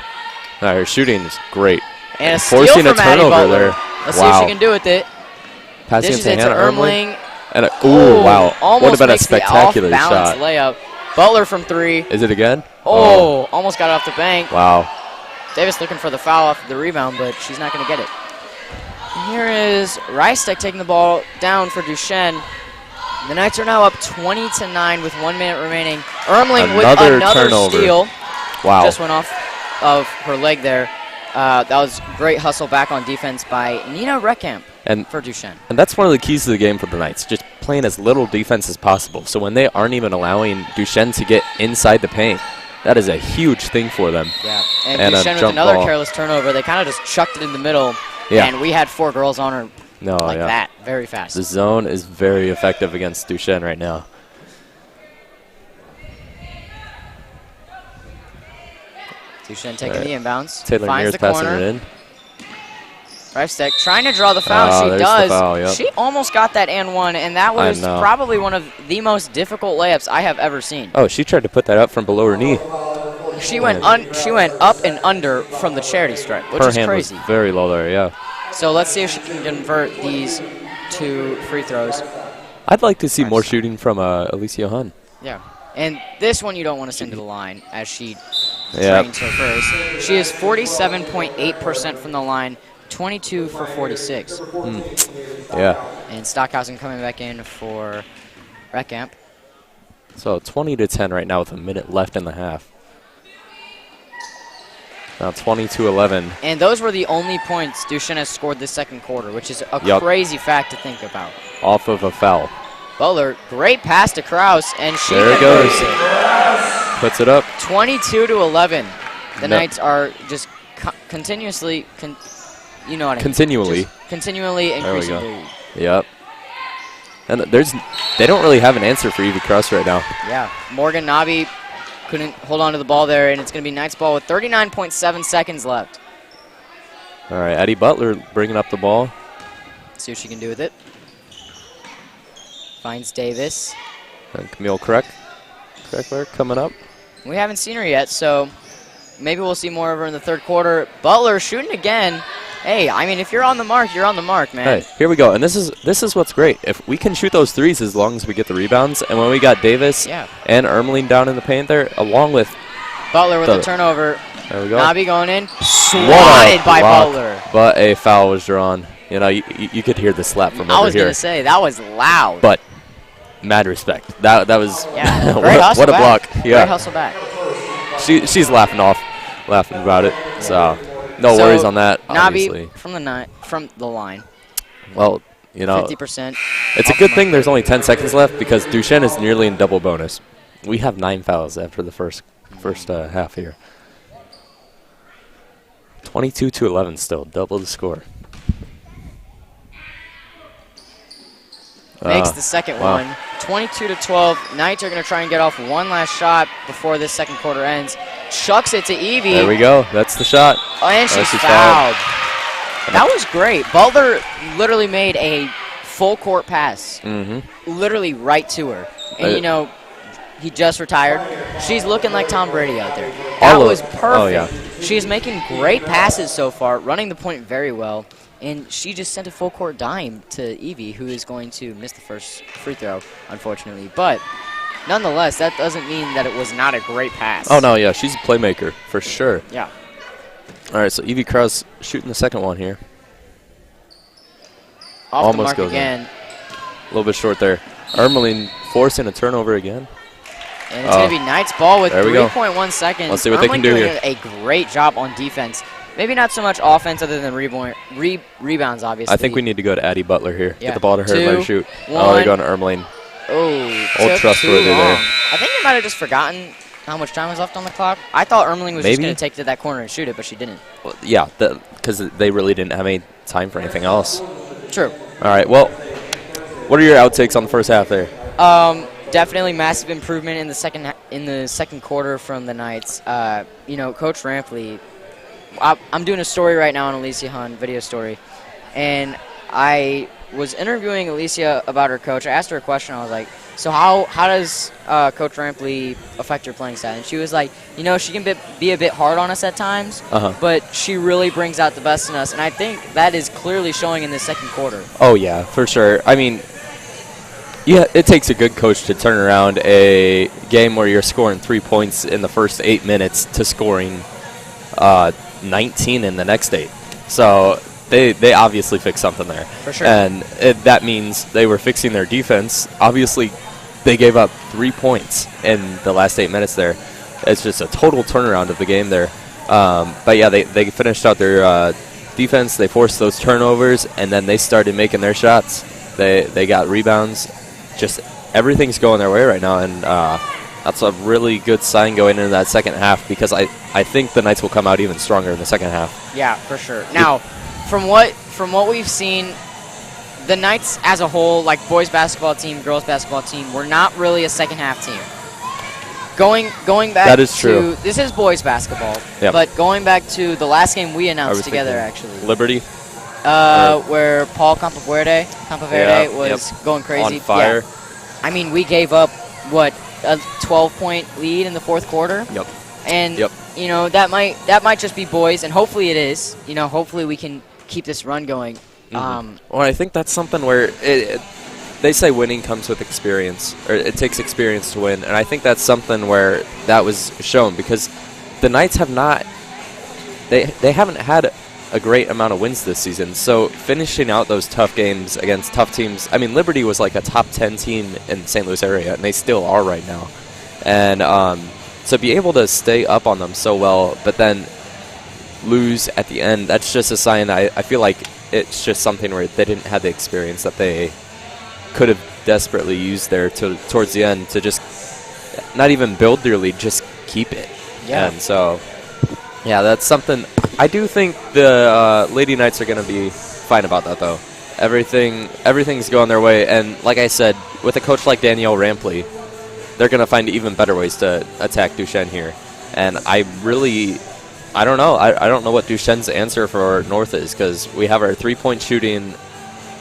Her shooting is great. And a steal Forcing from a Addie turnover Butler. there. Let's see what she can do with it. Passing Dishes it it to to Hannah Ermeling. Ermeling. And wow. Almost Would have been a makes the spectacular off-balance shot. layup. Butler from 3. Is it again? Oh, almost got it off the bank. Wow. Davis looking for the foul off the rebound, but she's not going to get it. And here is Rystek taking the ball down for Duchene. The Knights are now up 20-9 with 1 minute remaining. Ermeling with Another another turnover. steal. Wow. Just went off of her leg there. That was great hustle back on defense by Nina Reckamp for Duchene. And that's one of the keys to the game for the Knights, just playing as little defense as possible. So when they aren't even allowing Duchene to get inside the paint, that is a huge thing for them. Yeah, and And a Duchene with jump another ball. careless turnover. They kind of just chucked it in the middle, Yeah. and we had 4 girls on her like that, very fast. The zone is very effective against Duchene right now. Duchene taking the inbounds. Taylor finds Mears the passing corner. it in. Rystek trying to draw the foul. Oh, She there's the does. foul, yep. She almost got that and one, and that was know. probably one of the most difficult layups I have ever seen. Oh, she tried to put that up from below her knee. She went up and under from the charity stripe, which Her is hand crazy. was very low there, yeah. So let's see if she can convert these 2 free throws. I'd like to see more shooting from Alicia Hun. Yeah. And this one you don't want to send to the line as she Yep. trains her first. She is 47.8% from the line, 22 for 46. Yeah. And Stockhausen coming back in for Reckamp. So 20-10 right now with a minute left in the half. Now 22-11. And those were the only points Duchene has scored this second quarter, which is a Yep. crazy fact to think about. Off of a foul. Butler, great pass to Kraus, and she There it converts goes. it. Puts it up. 22-11. The No. Knights are just continuously, you know what I mean. Continually. Just continually There we increasing go. their lead. Yep. And they don't really have an answer for Evie Cross right now. Yeah, Morgan Nabi couldn't hold on to the ball there, and it's going to be Knights ball with 39.7 seconds left. All right, Addie Butler bringing up the ball. See what she can do with it. Finds Davis. And Camille Kreckler coming up. We haven't seen her yet, so maybe we'll see more of her in the third quarter. Butler shooting again. Hey, I mean, if you're on the mark, you're on the mark, man. Hey, here we go. And this is what's great. If we can shoot those threes as long as we get the rebounds, and when we got Davis and Ermeling down in the paint there, along with Butler with a turnover. There we go. Nabi going in. Swatted by Butler. But a foul was drawn. You know, you could hear the slap from over here. I was going to say, that was loud. But mad respect. That was great hustle what a back. block. Yeah. Great hustle back. She's laughing about it. So no worries on that. Obviously. Nabi from the line. Well, you know, 50%. It's a good thing there's only 10 seconds left because Duchene is nearly in double bonus. We have 9 fouls after the first half here. 22-11 still, double the score. Makes the second one. 22-12. Knights are going to try and get off one last shot before this second quarter ends. Chucks it to Evie. There we go. That's the shot. Oh, and she's fouled. That was great. Butler literally made a full court pass. Literally right to her. And, you know, he just retired. She's looking like Tom Brady out there. That was perfect. Oh, yeah. She's making great passes so far, running the point very well. And she just sent a full court dime to Evie, who is going to miss the first free throw, unfortunately. But nonetheless, that doesn't mean that it was not a great pass. Oh, no, yeah. She's a playmaker for sure. Yeah. All right, so Evie Krause shooting the second one here. Off the Almost mark goes in. again. A little bit short there. Ermeling forcing a turnover again. And it's going to be Knight's ball with There we go. 3.1 seconds. Let's see what they can do doing here. a great job on defense. Maybe not so much offense other than rebounds, obviously. I think we need to go to Addie Butler here. Yeah. Get the ball to her and let her 2, shoot. 1. Oh, they're going to Ermeling. Oh, Old took trustworthy too long. there. I think they might have just forgotten how much time was left on the clock. I thought Ermeling was just Maybe. going to take to that corner and shoot it, but she didn't. Well, yeah, because they really didn't have any time for anything else. True. All right, well, what are your outtakes on the first half there? Definitely massive improvement in the second quarter from the Knights. You know, Coach Rampley. I'm doing a story right now on Alicia Hun, video story, and I was interviewing Alicia about her coach. I asked her a question. I was like, "So how does Coach Rampley affect your playing style?" And she was like, "You know, she can be a bit hard on us at times, but she really brings out the best in us." And I think that is clearly showing in the second quarter. Oh, yeah, for sure. I mean, yeah, it takes a good coach to turn around a game where you're scoring 3 points in the first 8 minutes to scoring 19 in the next 8. So they obviously fixed something there. For sure. And that means they were fixing their defense. Obviously, they gave up 3 points in the last 8 minutes there. It's just a total turnaround of the game there. But, yeah, they finished out their defense. They forced those turnovers, and then they started making their shots. They got rebounds. Just everything's going their way right now, and that's a really good sign going into that second half because I think the Knights will come out even stronger in the second half. Yeah, for sure. Now, from what we've seen, the Knights as a whole, like boys basketball team, girls basketball team, we're not really a second half team. Going back That is true. This is boys basketball, Yep. but going back to the last game we announced was together, thinking actually, Liberty where Paul Campaverde Yeah, was going crazy. on fire. Yeah. I mean, we gave up what, a 12-point lead in the fourth quarter. Yep. And Yep. you know, that might just be boys, and hopefully it is. You know, hopefully we can keep this run going. Well, I think that's something where they say winning comes with experience, or it takes experience to win, and I think that's something where that was shown because the Knights have not. They haven't had a great amount of wins this season, so finishing out those tough games against tough teams. I mean, Liberty was like a top 10 team in the St. Louis area, and they still are right now. And to be able to stay up on them so well, but then lose at the end, that's just a sign. I feel like it's just something where they didn't have the experience that they could have desperately used there towards the end to just not even build their lead, just keep it. Yeah. And so, yeah, that's something. I do think the Lady Knights are going to be fine about that, though. Everything's going their way, and like I said, with a coach like Danielle Rampley, they're going to find even better ways to attack Duchene here. And I don't know. I don't know what Duchene's answer for North is because we have our three-point shooting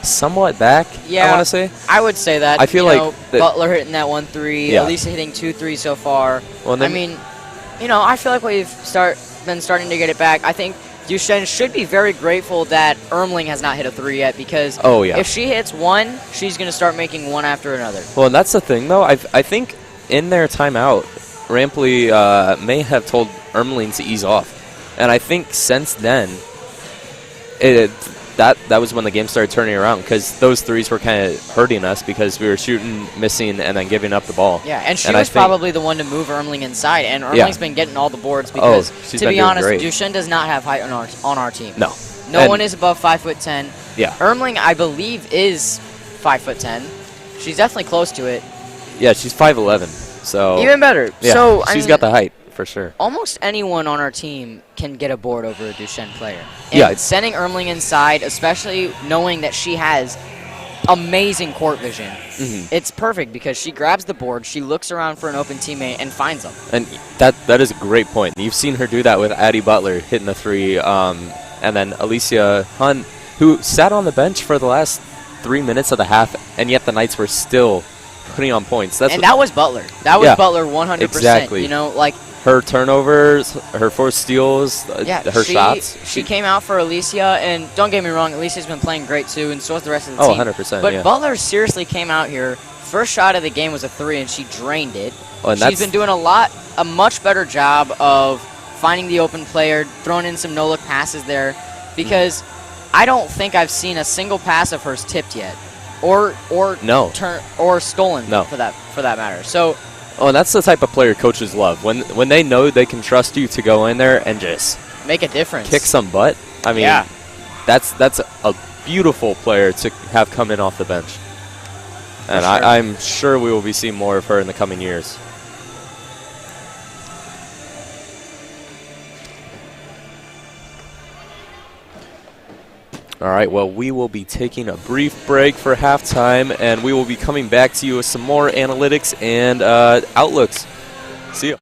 somewhat back, Yeah, I want to say. I would say that. I feel you like know, that- Butler hitting that 1-3, Yeah. Elisa hitting 2-3 so far. Well, I then- mean, you know, I feel like we've been starting to get it back. I think Duchene should be very grateful that Ermeling has not hit a 3 yet because Oh, yeah. if she hits one, she's going to start making one after another. Well, and that's the thing, though. I think in their timeout, Rampley may have told Ermeling to ease off. And I think since then, that was when the game started turning around because those threes were kind of hurting us because we were shooting, missing, and then giving up the ball. Yeah, and she I was think- probably the one to move Ermeling inside, and Ermeling's been getting all the boards because, she's to been be doing honest, great. Duchene does not have height on our team. No. No And- one is above 5'10". Yeah. Ermeling, I believe, is 5'10". She's definitely close to it. Yeah, she's 5'11", so Even better. yeah, So she's got the height for sure. almost anyone on our team can get a board over a Duchene player. And Yeah. sending Ermeling inside, especially knowing that she has amazing court vision, it's perfect because she grabs the board, she looks around for an open teammate, and finds them. And that is a great point. You've seen her do that with Addie Butler hitting the three, and then Alicia Hun, who sat on the bench for the last 3 minutes of the half, and yet the Knights were still putting on points. And that was Butler. That was Yeah, Butler 100%. exactly. You know, like, her turnovers, her forced steals, yeah, her shots. She came out for Alicia, and don't get me wrong, Alicia's been playing great too, and so has the rest of the Oh, team. 100%, But yeah. Butler seriously came out here. First shot of the game was a 3, and she drained it. Oh, and She's that's- been doing a much better job of finding the open player, throwing in some no-look passes there, because I don't think I've seen a single pass of hers tipped yet, or No. or stolen. No. for that matter. So Oh, and that's the type of player coaches love. When they know they can trust you to go in there and just make a difference. kick some butt. I mean, Yeah. that's a beautiful player to have come in off the bench. And sure. I'm sure we will be seeing more of her in the coming years. All right, well, we will be taking a brief break for halftime, and we will be coming back to you with some more analytics and outlooks. See you.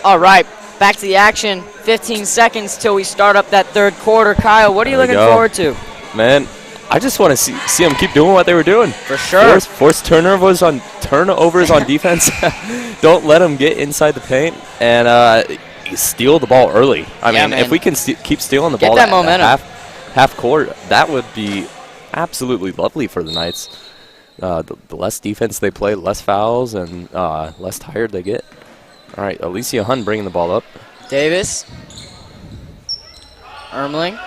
All right, back to the action. 15 seconds till we start up that third quarter. Kyle, what are you There we looking go. forward to? Man, I just want to see them keep doing what they were doing. For sure. Force turnovers on defense. Don't let them get inside the paint and steal the ball early. I mean, man. if we can keep stealing the Get ball that at momentum. half court, that would be absolutely lovely for the Knights. The less defense they play, less fouls, and less tired they get. All right, Alicia Hun bringing the ball up. Davis. Ermling.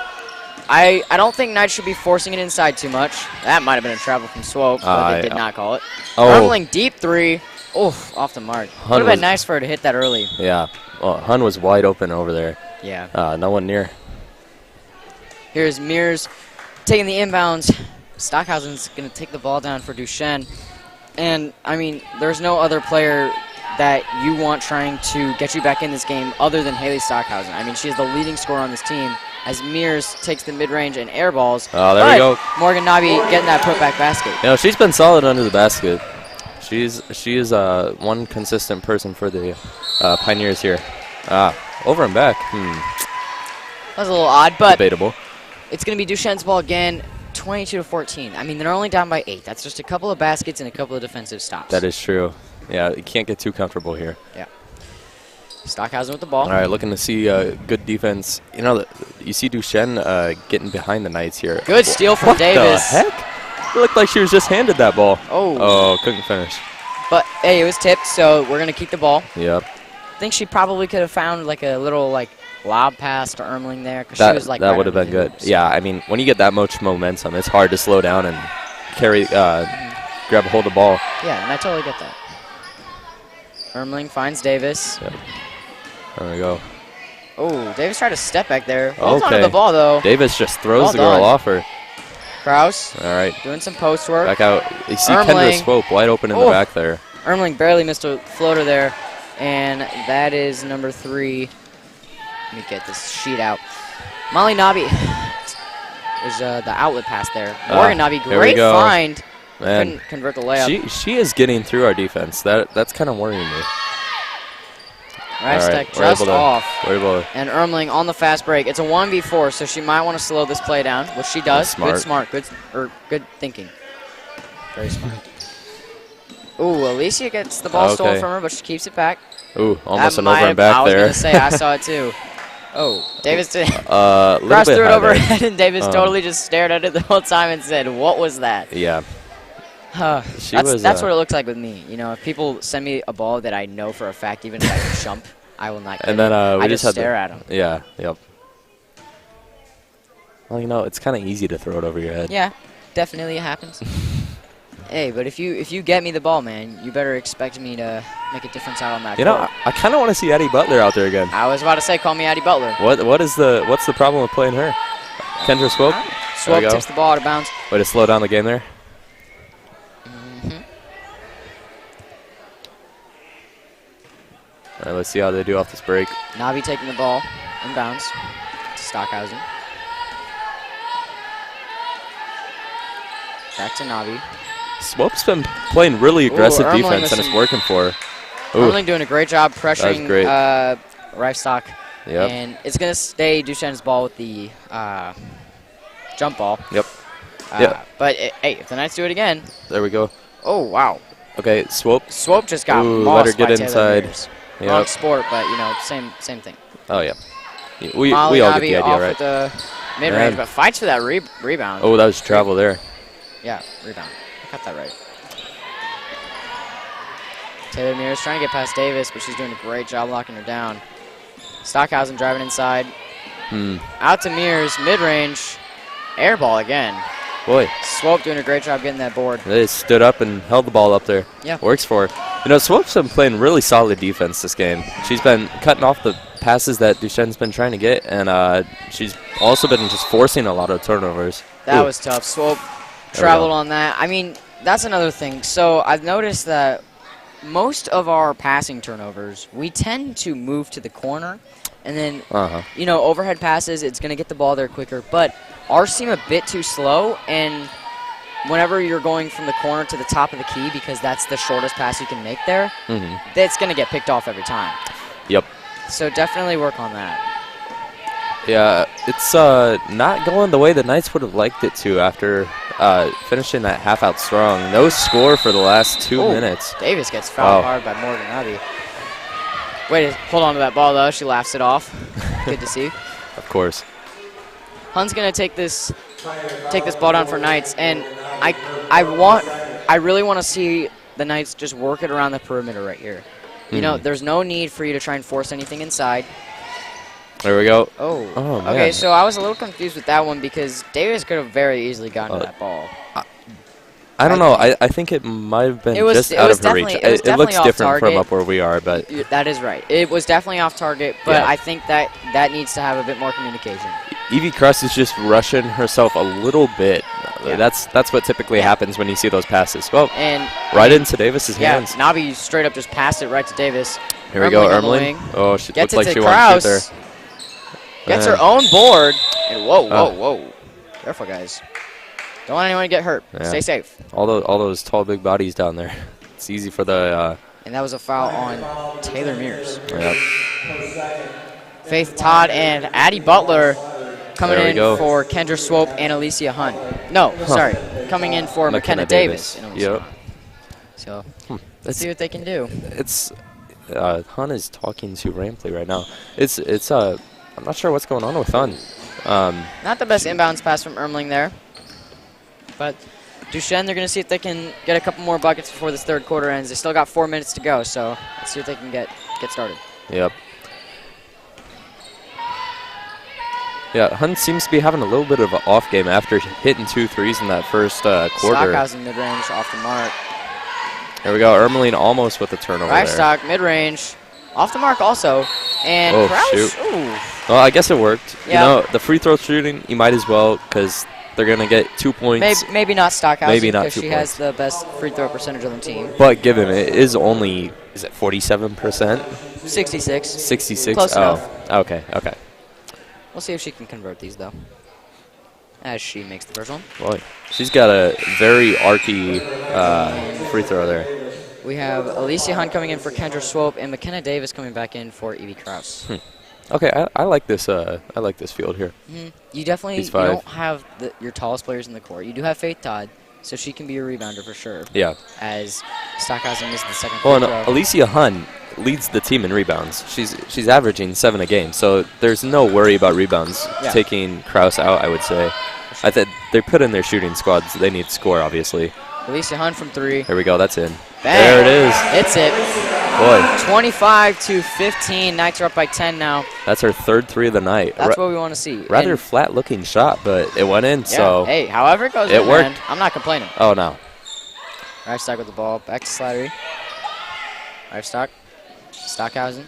I don't think Knights should be forcing it inside too much. That might have been a travel from Swope, but they did not call it. Oh. Ermling deep three. Oof, off the mark. Would have been nice for her to hit that early. Yeah, well, Hun was wide open over there. Yeah. No one near. Here's Mears taking the inbounds. Stockhausen's going to take the ball down for Duchene. And, I mean, there's no other player that you want trying to get you back in this game other than Haley Stockhausen. I mean, she is the leading scorer on this team as Mears takes the mid-range and air balls. Oh, there we go. Morgan Nabi getting that putback basket. You know, she's been solid under the basket. She is one consistent person for the Pioneers here. Over and back. That was a little odd, but Debatable. it's going to be Duchene's ball again, 22-14. I mean, they're only down by 8. That's just a couple of baskets and a couple of defensive stops. That is true. Yeah, you can't get too comfortable here. Yeah. Stockhausen with the ball. All right, looking to see good defense. You know, you see Duchene getting behind the Knights here. Good steal from What Davis. the heck? It looked like she was just handed that ball. Oh, couldn't finish. But, hey, it was tipped, so we're going to keep the ball. Yep. I think she probably could have found, like, a little, like, lob pass to Ermling there. Cause she was, like, that right would have under been the good. hoops. Yeah, I mean, when you get that much momentum, it's hard to slow down and carry, grab a hold of the ball. Yeah, and I totally get that. Ermling finds Davis. Yep. There we go. Oh, Davis tried to step back there. Holds onto Okay. the ball, though. Davis just throws Well the girl done. off her. Kraus All right. doing some post work. Back out. You see Ermling. Kendra Swope wide open in the Oh. back there. Ermling barely missed a floater there. And that is number 3. Let me get this sheet out. Molly Nabi is the outlet pass there. Morgan Nabi, here we great go. find. Man, Couldn't convert the layup. she is getting through our defense. That's kind of worrying me. Right All stack we're just able to- off. We're able to, And Ermling on the fast break. It's a 1v4, so she might want to slow this play down, which she does. That's smart. Good thinking. Very smart. Ooh, Alicia gets the ball stolen Okay. from her, but she keeps it back. ooh, almost That an might over and have- back I was there. gonna say, I saw it too. Oh, Davis did. Little Cross bit threw it high over there. her head, and Davis Um, totally just stared at it the whole time and said, "What was that?" Yeah. She that's was, that's what it looks like with me. You know, if people send me a ball that I know for a fact, even if I can jump, I will not get And then it. we I just just had stare at them. Yeah. Yep. Well, you know, it's kind of easy to throw it over your head. Yeah, definitely it happens. Hey, but if you get me the ball, man, you better expect me to make a difference out on that You know, court. I kind of want to see Addie Butler out there again. I was about to say, call me Addie Butler. What's the problem with playing her? Kendra Swope. There we Swope go. tips the ball out of bounds. Way to slow down the game there. All right, let's see how they do off this break. Nabi taking the ball in bounds to Stockhausen. Back to Nabi. Swope's been playing really aggressive Ermling defense, with and it's some- working for her. Ooh, Ermling doing a great job pressuring great. Reifstock. Yep. And it's going to stay Duchene's ball with the jump ball. Yep. Yep. But, hey, if the Knights do it again. There we go. Oh, wow. Okay, Swope. Swope just got Ooh, mossed let her get by Taylor inside. Mears. Wrong Yep. sport, but, you know, same thing. Oh, yeah. We Molly all get Nabi the idea, off right? with the mid-range, Man. but fights for that rebound. Oh, that was travel there. Yeah, rebound. I got that right. Taylor Mears trying to get past Davis, but she's doing a great job locking her down. Stockhausen driving inside. Out to Mears, mid-range. Air ball again. Boy, Swope doing a great job getting that board. they stood up and held the ball up there. Yeah. Works for her. You know, Swope's been playing really solid defense this game. She's been cutting off the passes that Duchene's been trying to get, and she's also been just forcing a lot of turnovers. That Ooh. was tough. Swope we traveled go. on that. I mean, that's another thing. So I've noticed that most of our passing turnovers, we tend to move to the corner. And then, you know, overhead passes, it's going to get the ball there quicker. But ours seem a bit too slow, and whenever you're going from the corner to the top of the key, because that's the shortest pass you can make there, that's going to get picked off every time. Yep. So definitely work on that. Yeah, it's not going the way the Knights would have liked it to after finishing that half out strong. No score for the last 2 minutes. Davis gets fouled hard by Morgan Abbey. Wait, hold on to that ball though. She laughs it off. Good to see. Of course. Hun's gonna take this ball down for Knights, and I really want to see the Knights just work it around the perimeter right here. You know, there's no need for you to try and force anything inside. There we go. Oh, man. Okay, so I was a little confused with that one because Davis could have very easily gotten to that ball. I don't know. I think it might have been just out of her reach. It looks different from up where we are, but that is right. It was definitely off target, but Yeah. I think that needs to have a bit more communication. Evie Cross is just rushing herself a little bit. Yeah. That's what typically happens when you see those passes. Well, And right into Davis's yeah, hands. Nabi straight up just passed it right to Davis. Here we go, Ermeling on the Ermeling. wing. Oh, she Gets looked it like to she wanted to shoot there. Kraus. Gets her Man. own board. And whoa. Careful, guys. Don't want anyone to get hurt. Yeah. Stay safe. All those tall, big bodies down there. It's easy for the. And that was a foul on Taylor Mears. Yep. Faith Todd and Addie Butler coming There we in go. for Kendra Swope and Alicia Hunt. No, sorry. Coming in for McKenna Davis. and Alicia Yep. Hunt. So let's see what they can do. It's Hun is talking to Rampley right now. It's I'm not sure what's going on with Hun. Not the best inbounds pass from Ermeling there. But Duchene, they're going to see if they can get a couple more buckets before this third quarter ends. They still got 4 minutes to go, so let's see if they can get started. Yep. Yeah, Hun seems to be having a little bit of an off game after hitting 2 threes in that first quarter. Stockhausen mid-range off the mark. There we go. Ermeling almost with the turnover there. Stock mid-range off the mark also. And Oh, Kraus, shoot. ooh. Well, I guess it worked. Yeah. You know, the free throw shooting, you might as well because they're going to get 2 points. Maybe not Stockhausen Maybe not because 2 she has the best free throw percentage on the team. But given it is only, is it 47%? 66. 66? Close enough. Okay. We'll see if she can convert these, though. As she makes the first one. Boy, she's got a very archy free throw there. We have Alicia Hunt coming in for Kendra Swope and McKenna Davis coming back in for Evie Kraus. Okay, I like this. I like this field here. You definitely These five. don't have your tallest players in the court. You do have Faith Todd, so she can be a rebounder for sure. Yeah. As Stockhausen missed the second Well, free and throw. Alicia Hun leads the team in rebounds. She's averaging 7 a game, so there's no worry about rebounds taking Kraus out, I would say. I think they put in their shooting squads. They need to score, obviously. Alicia Hunt from 3. There we go. That's in. Bang. There it is. It's it. Boy, 25-15. Knights are up by 10 now. that's her third 3 of the night. That's what we want to see. Rather And flat-looking shot, but it went in. yeah, So hey, however it goes, it man, worked. I'm not complaining. Oh no. Stock with the ball. Back to Slattery. Stock. Stockhausen.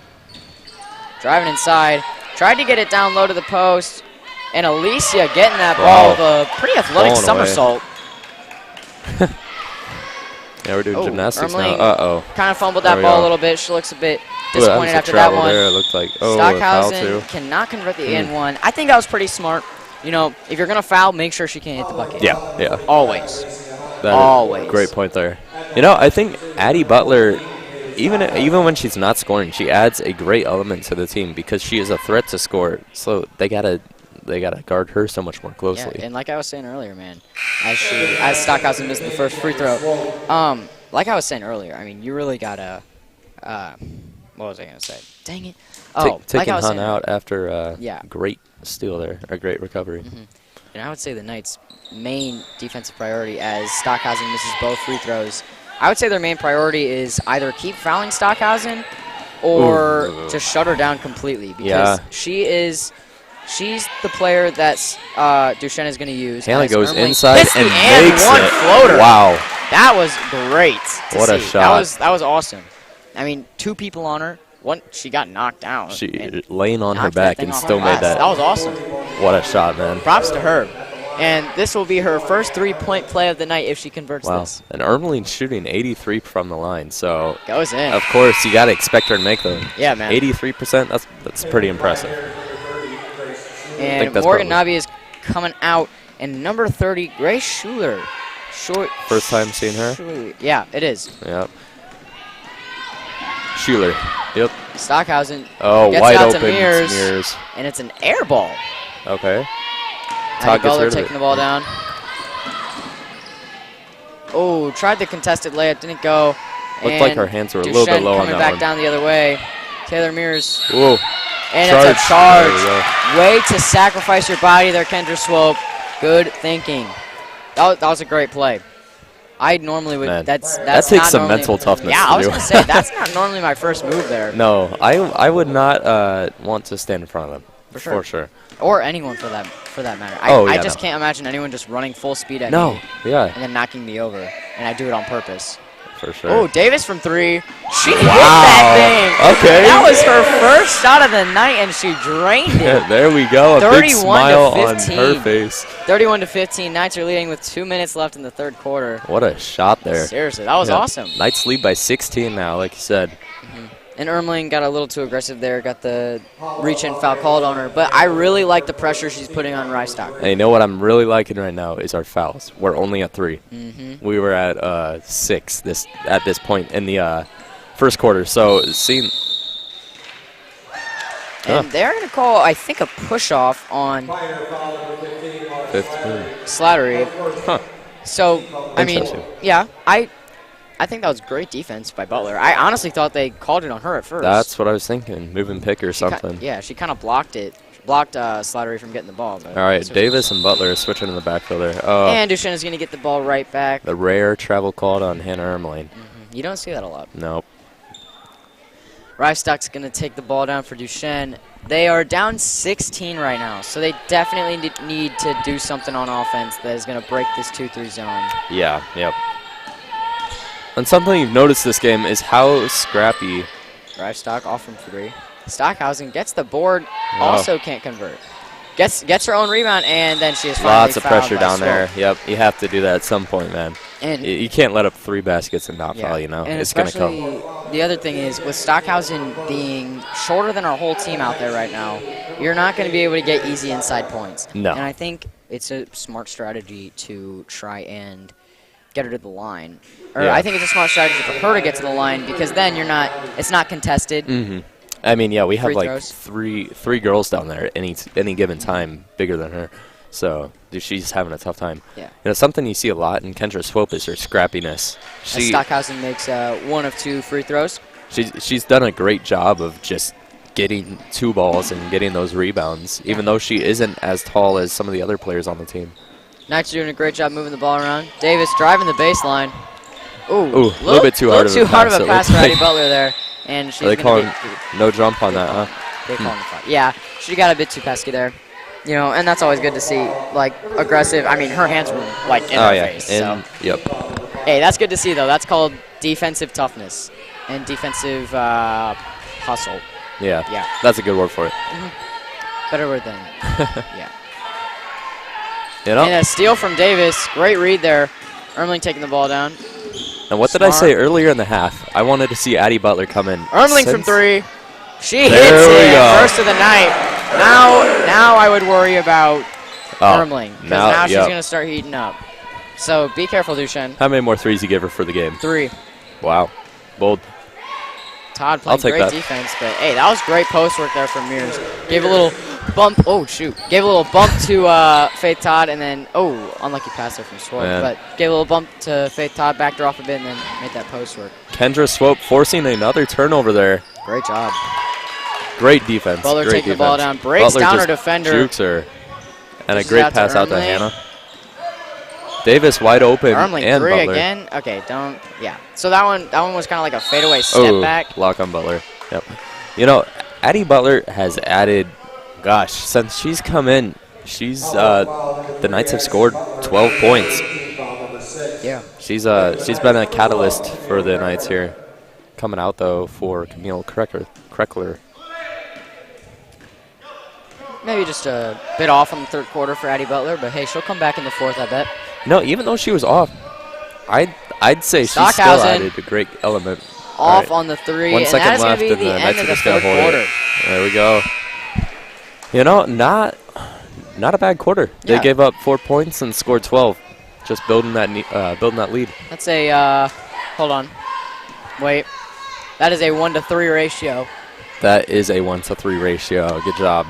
Driving inside. Tried to get it down low to the post. And Alicia getting that ball with a pretty athletic Blown somersault. Yeah, we're doing gymnastics Ermeling now. Uh-oh. kind of fumbled There that we ball go. a little bit. She looks a bit Ooh, that was disappointed a after that travel one. there. It looked like, a foul too. Stockhausen cannot convert the N1. I think that was pretty smart. You know, if you're going to foul, make sure she can hit the bucket. Yeah. Always. That Always. Great point there. You know, I think Addie Butler, even when she's not scoring, she adds a great element to the team because she is a threat to score. So they gotta guard her so much more closely. Yeah, and like I was saying earlier, man, as Stockhausen missed the first free throw, like I was saying earlier, I mean, you really gotta, what was I gonna say? Dang it! Oh, Taking like I was Hun saying, out after Yeah. great steal there, a great recovery. and I would say the Knights' main defensive priority, as Stockhausen misses both free throws, I would say their main priority is either keep fouling Stockhausen or to shut her down completely because she's the player that's Duchene is going to use. Hannah as goes Ermeling inside hits and the makes one it. floater. Wow. That was great to What a see. shot. That was awesome. I mean, 2 people on her. One, she got knocked down. She and laying on her knocked that back thing and off still her made glass. that. That was awesome. What a shot, man. Props to her. And this will be her first 3-point play of the night if she converts Wow. this. And Ermeling shooting 83 from the line, so Goes in. of course you got to expect her to make them. Yeah, man. 83%. That's pretty impressive. And that's Morgan probably- Nabi is coming out. And number 30, Grace Schuler. First time seeing her? Yeah, it is. Yep. Schuler. Yep. Stockhausen Oh, gets wide it out to open Mears, and it's an air ball. Okay. Addie Todd gets Butler rid of taking it. the ball down. Oh, tried the contested layup, didn't go. Looked like And her hands were a little bit Duchene low on coming that back one. down the other way. Taylor Mears. Whoa. And Charge. it's a charge. There we go. Way to sacrifice your body there, Kendra Swope. Good thinking. That was a great play. I normally would. Man, That's that takes not some normally- mental toughness Yeah, to I was do. gonna say that's not normally my first move there. No, I would not want to stand in front of them. For sure. For sure. Or anyone for that matter. Oh, I yeah, just no. can't imagine anyone just running full speed at No. me Yeah. and then knocking me over. And I do it on purpose. For sure. Oh, Davis from 3. She hit that thing. Okay. That was her first shot of the night, and she drained it. There we go. A big 31 to smile on 15. her face. 31 to 15. Knights are leading with 2 minutes left in the third quarter. What a shot there. Seriously, that was Yeah. awesome. Knights lead by 16 now, like you said. And Ermling got a little too aggressive there, got the reach-in foul called on her. But I really like the pressure she's putting on Reistock. Hey, you know what I'm really liking right now is our fouls. We're only at 3. We were at 6 at this point in the first quarter. So seeing. And they're going to call, I think, a push-off on 15. Slattery. Huh. So, I mean, Interesting. yeah, I think that was great defense by Butler. I honestly thought they called it on her at first. That's what I was thinking. Moving pick or something. Yeah, she kind of blocked it. Blocked Slattery from getting the ball. But All right, that's what Davis and Butler are switching in the backfield there. Oh, and Duchene is going to get the ball right back. the rare travel called on Hannah Ermeling. You don't see that a lot. Nope. Reistock's going to take the ball down for Duchene. They are down 16 right now, so they definitely need to do something on offense that is going to break this 2-3 zone. Yeah, yep. And something you've noticed this game is how scrappy. Reistock off from 3. Stockhausen gets the board, also can't convert. Gets her own rebound, and then she is finally Lots of fouled pressure by down there. Swope. Yep, you have to do that at some point, man. And You can't let up 3 baskets and not foul, you know? And It's going to come. especially the other thing is with Stockhausen being shorter than our whole team out there right now, you're not going to be able to get easy inside points. No. And I think it's a smart strategy to try and get her to the line. Or Yeah. I think it's a smart strategy for her to get to the line because then it's not contested. Mm-hmm. I mean, yeah, we have Free like throws. three girls down there at any given time bigger than her. So dude, she's having a tough time. Yeah. You know, something you see a lot in Kendra Swope is her scrappiness. As Stockhausen makes 1 of 2 free throws. She's done a great job of just getting 2 balls and getting those rebounds, even though she isn't as tall as some of the other players on the team. Knights are doing a great job moving the ball around. Davis driving the baseline. Ooh, Ooh, a little bit too hard of a too hard of pass, a it pass looked for Addie like. Butler there. And she's Are they going calling to get... no jump on that, huh? They call him the foul. Yeah, she got a bit too pesky there. You know, and that's always good to see. Like, aggressive. I mean, her hands were, like, in her face. So. Yep. Hey, that's good to see, though. That's called defensive toughness and defensive hustle. Yeah. Yeah. That's a good word for it. Better word than, yeah. You know? And a steal from Davis. Great read there. Ermling taking the ball down. And what did I say Smart. earlier in the half? I wanted to see Addie Butler come in. Ermling from Since- 3. She There hits we it. go. First of the night. Now I would worry about Ermling. Because now she's yep. going to start heating up. So be careful, Duchene. How many more threes you give her for the game? 3. Wow. Bold. Todd I'll playing take great that. defense, but hey, that was great post work there from Mears. Gave a little bump. Oh shoot! Gave a little bump to Faith Todd, and then unlucky pass there from Swope. Man. But gave a little bump to Faith Todd, backed her off a bit, and then made that post work. Kendra Swope forcing another turnover there. Great job. Great defense. Butler great taking the ball defense. down, breaks Butler down her just defender. Jukes her. And a Pushes great out to pass out to Ermling. Hannah. Davis wide open. Ermling and 3 Butler. again. Okay, don't. Yeah. So that one was kind of like a fadeaway step back. Block on Butler. Yep. You know, Addie Butler has added, gosh, since she's come in, the Knights have scored 12 points. Yeah. She's been a catalyst for the Knights here. Coming out though for Camille Kreckler. Maybe just a bit off on the third quarter for Addie Butler, but hey, she'll come back in the fourth, I bet. No, even though she was off, I'd say she still Stockhausen. added a great element. Off All right. on the 3, 1 and second that is going left, to be and the the end Knights of are the just gonna third hold quarter. it. There we go. You know, not a bad quarter. They Yeah. gave up 4 points and scored 12, just building that lead. That's a, hold on. Wait. That is a 1-to-3 ratio. That is a 1-to-3 ratio. Good job.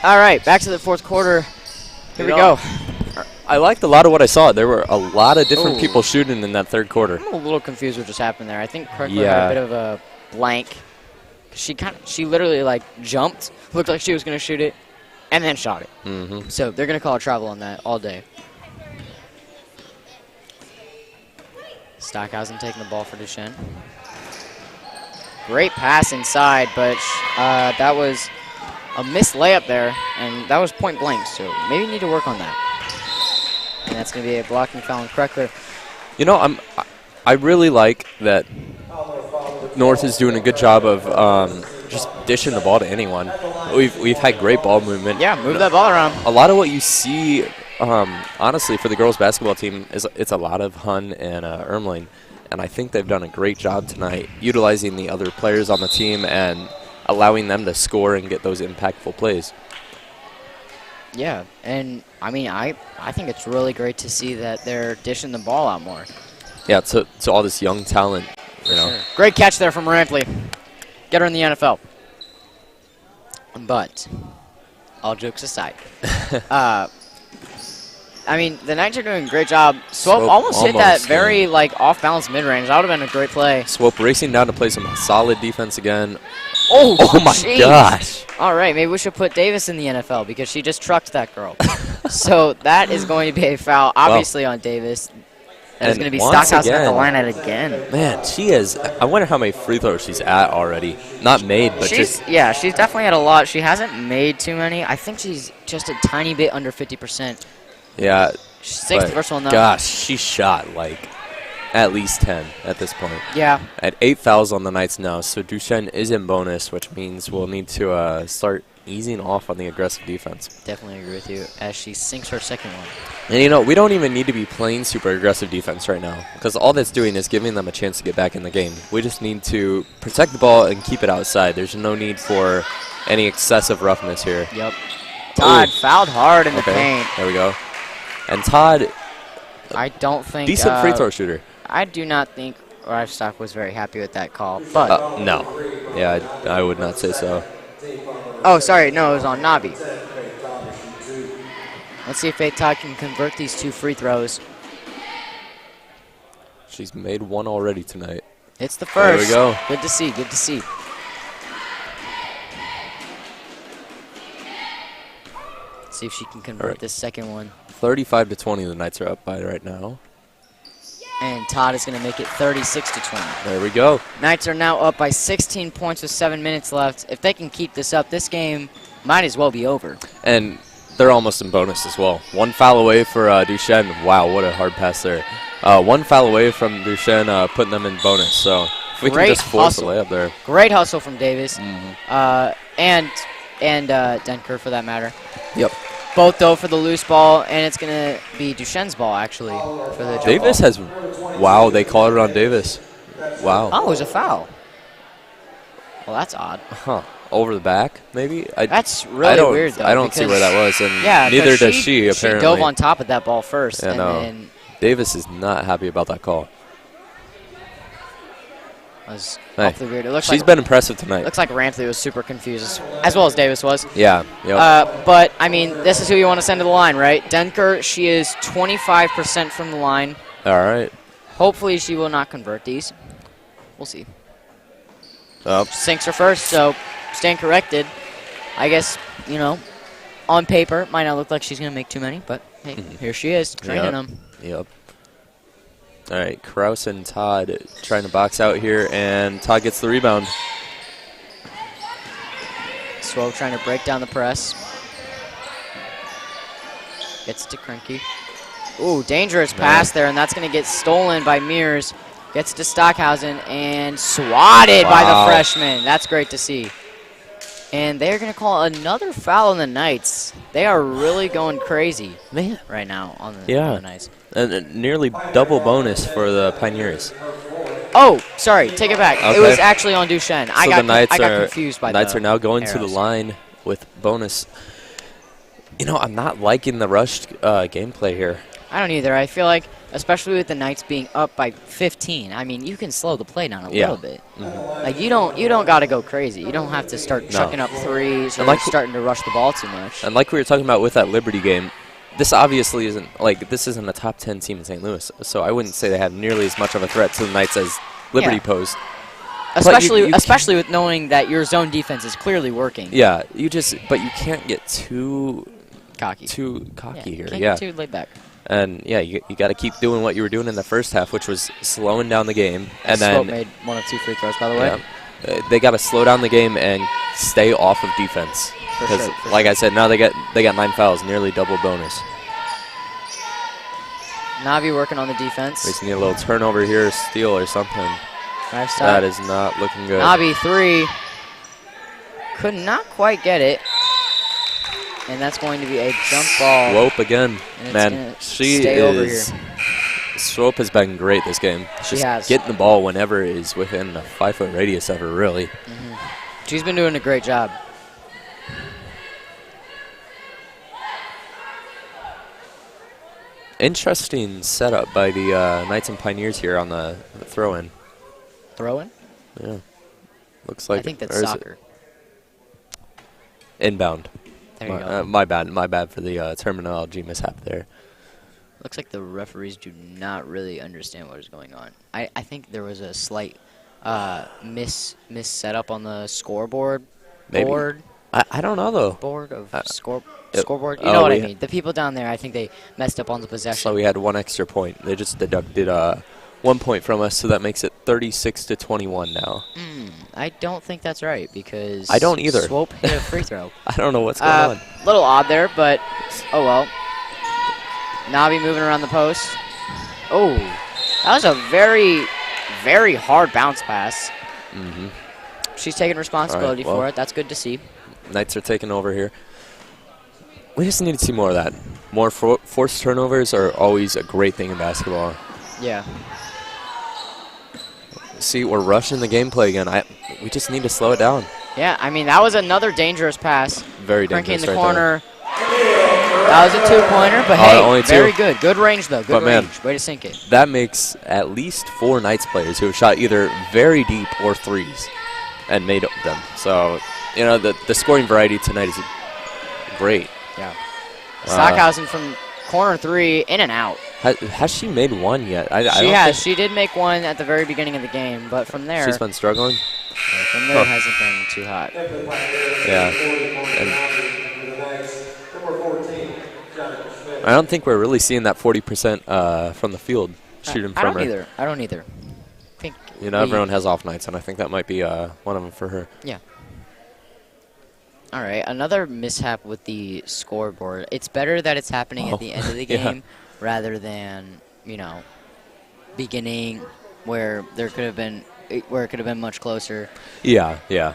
All right, back to the fourth quarter. Here we go. I liked a lot of what I saw. There were a lot of different Ooh. people shooting in that third quarter. I'm a little confused what just happened there. I think Kirkland Yeah. had a bit of a blank. She literally like jumped, looked like she was going to shoot it, and then shot it. Mm-hmm. So they're going to call a travel on that all day. Stockhausen taking the ball for Duchene. Great pass inside, but that was a missed layup there, and that was point blank, so maybe you need to work on that. And that's going to be a blocking foul on Kreckler. You know, I really like that North is doing a good job of just dishing the ball to anyone. We've had great ball movement. Yeah, move that ball around. A lot of what you see, honestly, for the girls' basketball team is it's a lot of Hun and Ermling, and I think they've done a great job tonight utilizing the other players on the team and allowing them to score and get those impactful plays. Yeah, and I mean, I think it's really great to see that they're dishing the ball out more. Yeah, to all this young talent, you know. Sure. Great catch there from Rampley. Get her in the NFL. But all jokes aside, I mean, the Knights are doing a great job. Swope almost hit that very like off-balance mid-range. That would have been a great play. Swope racing down to play some solid defense again. Oh my geez. gosh. All right, maybe we should put Davis in the NFL because she just trucked that girl. So that is going to be a foul, obviously, on Davis. And it's going to be Stockhausen at the line at again. Man, she is. I wonder how many free throws she's at already. Not made, but she's definitely had a lot. She hasn't made too many. I think she's just a tiny bit under 50%. Yeah. She's takes the first one, though. Gosh, she shot like at least 10 at this point. Yeah. At 8 fouls on the Knights now, so Duchene is in bonus, which means we'll need to start easing off on the aggressive defense. Definitely agree with you as she sinks her second one. And, you know, we don't even need to be playing super aggressive defense right now because all that's doing is giving them a chance to get back in the game. We just need to protect the ball and keep it outside. There's no need for any excessive roughness here. Yep. Todd fouled hard in the paint. There we go. And Todd, I don't think decent free throw shooter. I do not think Livestock was very happy with that call, but no. Yeah, I would not say so. oh, sorry, no, it was on Nabi. Let's see if Faith Todd can convert these two free throws. She's made one already tonight. It's the first. There we go. Good to see, good to see. Let's see if she can convert this second one. 35-20, the Knights are up by right now. And Todd is going to make it 36-20. There we go. Knights are now up by 16 points with 7 minutes left. If they can keep this up, this game might as well be over. And they're almost in bonus as well. One foul away for Duchene. Wow, what a hard pass there. One foul away from Duchene putting them in bonus. So if we can just force a layup there. Great hustle from Davis. And Denker for that matter. Yep. Both, though, for the loose ball, and it's going to be Duchene's ball, actually, for the jump Davis ball. wow, they called it on Davis. Wow. Oh, it was a foul. Well, that's odd. Huh. Over the back, maybe? That's really weird, though. I don't see where that was, and yeah, neither does she, apparently. She dove on top of that ball first. Yeah, and no. then Davis is not happy about that call. was Hey, awfully weird. It looks she's like been impressive tonight. looks like Rantley was super confused, as well as Davis was. Yeah. Yep. But, I mean, this is who you want to send to the line, right? Denker, she is 25% from the line. All right. Hopefully she will not convert these. We'll see. Oh, Sinks her first, so stand corrected. I guess, you know, on paper, might not look like she's going to make too many, but hey, here she is, training them. Yep. All right, Kraus and Todd trying to box out here, and Todd gets the rebound. Swope trying to break down the press. Gets to Krenke. Ooh, dangerous pass there, and that's going to get stolen by Mears. Gets to Stockhausen and swatted by the freshman. That's great to see. And they're going to call another foul on the Knights. They are really going crazy right now on the Knights. And nearly double bonus for the Pioneers. Oh, sorry, take it back. Okay. It was actually on Duchene. So I got confused by that. Knights are now going to the arrows. line with bonus. You know, I'm not liking the rushed gameplay here. I don't either. I feel like, especially with the Knights being up by 15, I mean, you can slow the play down a little bit. Like, you don't got to go crazy. You don't have to start chucking up threes or starting to rush the ball too much. And like we were talking about with that Liberty game, this obviously isn't this isn't a top 10 team in St. Louis, so I wouldn't say they have nearly as much of a threat to the Knights as Liberty posed. Especially with knowing that your zone defense is clearly working. Yeah, but you can't get too cocky here. Can't get too laid back. And yeah, you got to keep doing what you were doing in the first half, which was slowing down the game. And Swope then made 1 of 2 free throws, by the way. They got to slow down the game and stay off of defense. Because, like I said, now they got 9 fouls, nearly double bonus. Navi working on the defense. We just need a little turnover here, steal or something. That is not looking good. Navi 3 could not quite get it. And that's going to be a jump ball. Swope again. Man, Swope has been great this game. She has. Getting the ball whenever is within a 5-foot radius of her, really. She's been doing a great job. Interesting setup by the Knights and Pioneers here on the throw-in. Throw-in? Yeah. Looks like. I think that's soccer. Inbound. There you go. My bad for the terminology mishap there. Looks like the referees do not really understand what is going on. I think there was a slight miss setup on the scoreboard. Maybe. Board. I don't know, though. Board of scoreboard. You know what I mean. The people down there, I think they messed up on the possession. So we had 1 extra point. They just deducted 1 point from us, so that makes it 36-21 now. I don't think that's right because I don't either. Swope hit a free throw. I don't know what's going on. A little odd there, but oh well. Navi moving around the post. Oh, that was a very, very hard bounce pass. She's taking responsibility for it. That's good to see. Knights are taking over here. We just need to see more of that. More forced turnovers are always a great thing in basketball. Yeah. See, we're rushing the gameplay again. We just need to slow it down. Yeah, I mean, that was another dangerous pass. Very dangerous. Krenke in the corner. That was a 2-pointer, but hey, only 2. Very good. Good range, though. Good range. Man, way to sink it. That makes at least 4 Knights players who have shot either very deep or threes and made them. So, you know, the scoring variety tonight is great. Yeah. Stockhausen from corner 3, in and out. Has she made 1 yet? She has. She did make 1 at the very beginning of the game, but from there... She's been struggling? Yeah, from there, it hasn't been too hot. Yeah. I don't think we're really seeing that 40% from the field shooting from her. I don't either. I think everyone has off nights, and I think that might be one of them for her. Yeah. All right, another mishap with the scoreboard. It's better that it's happening at the end of the game rather than, beginning where it could have been much closer. Yeah, yeah.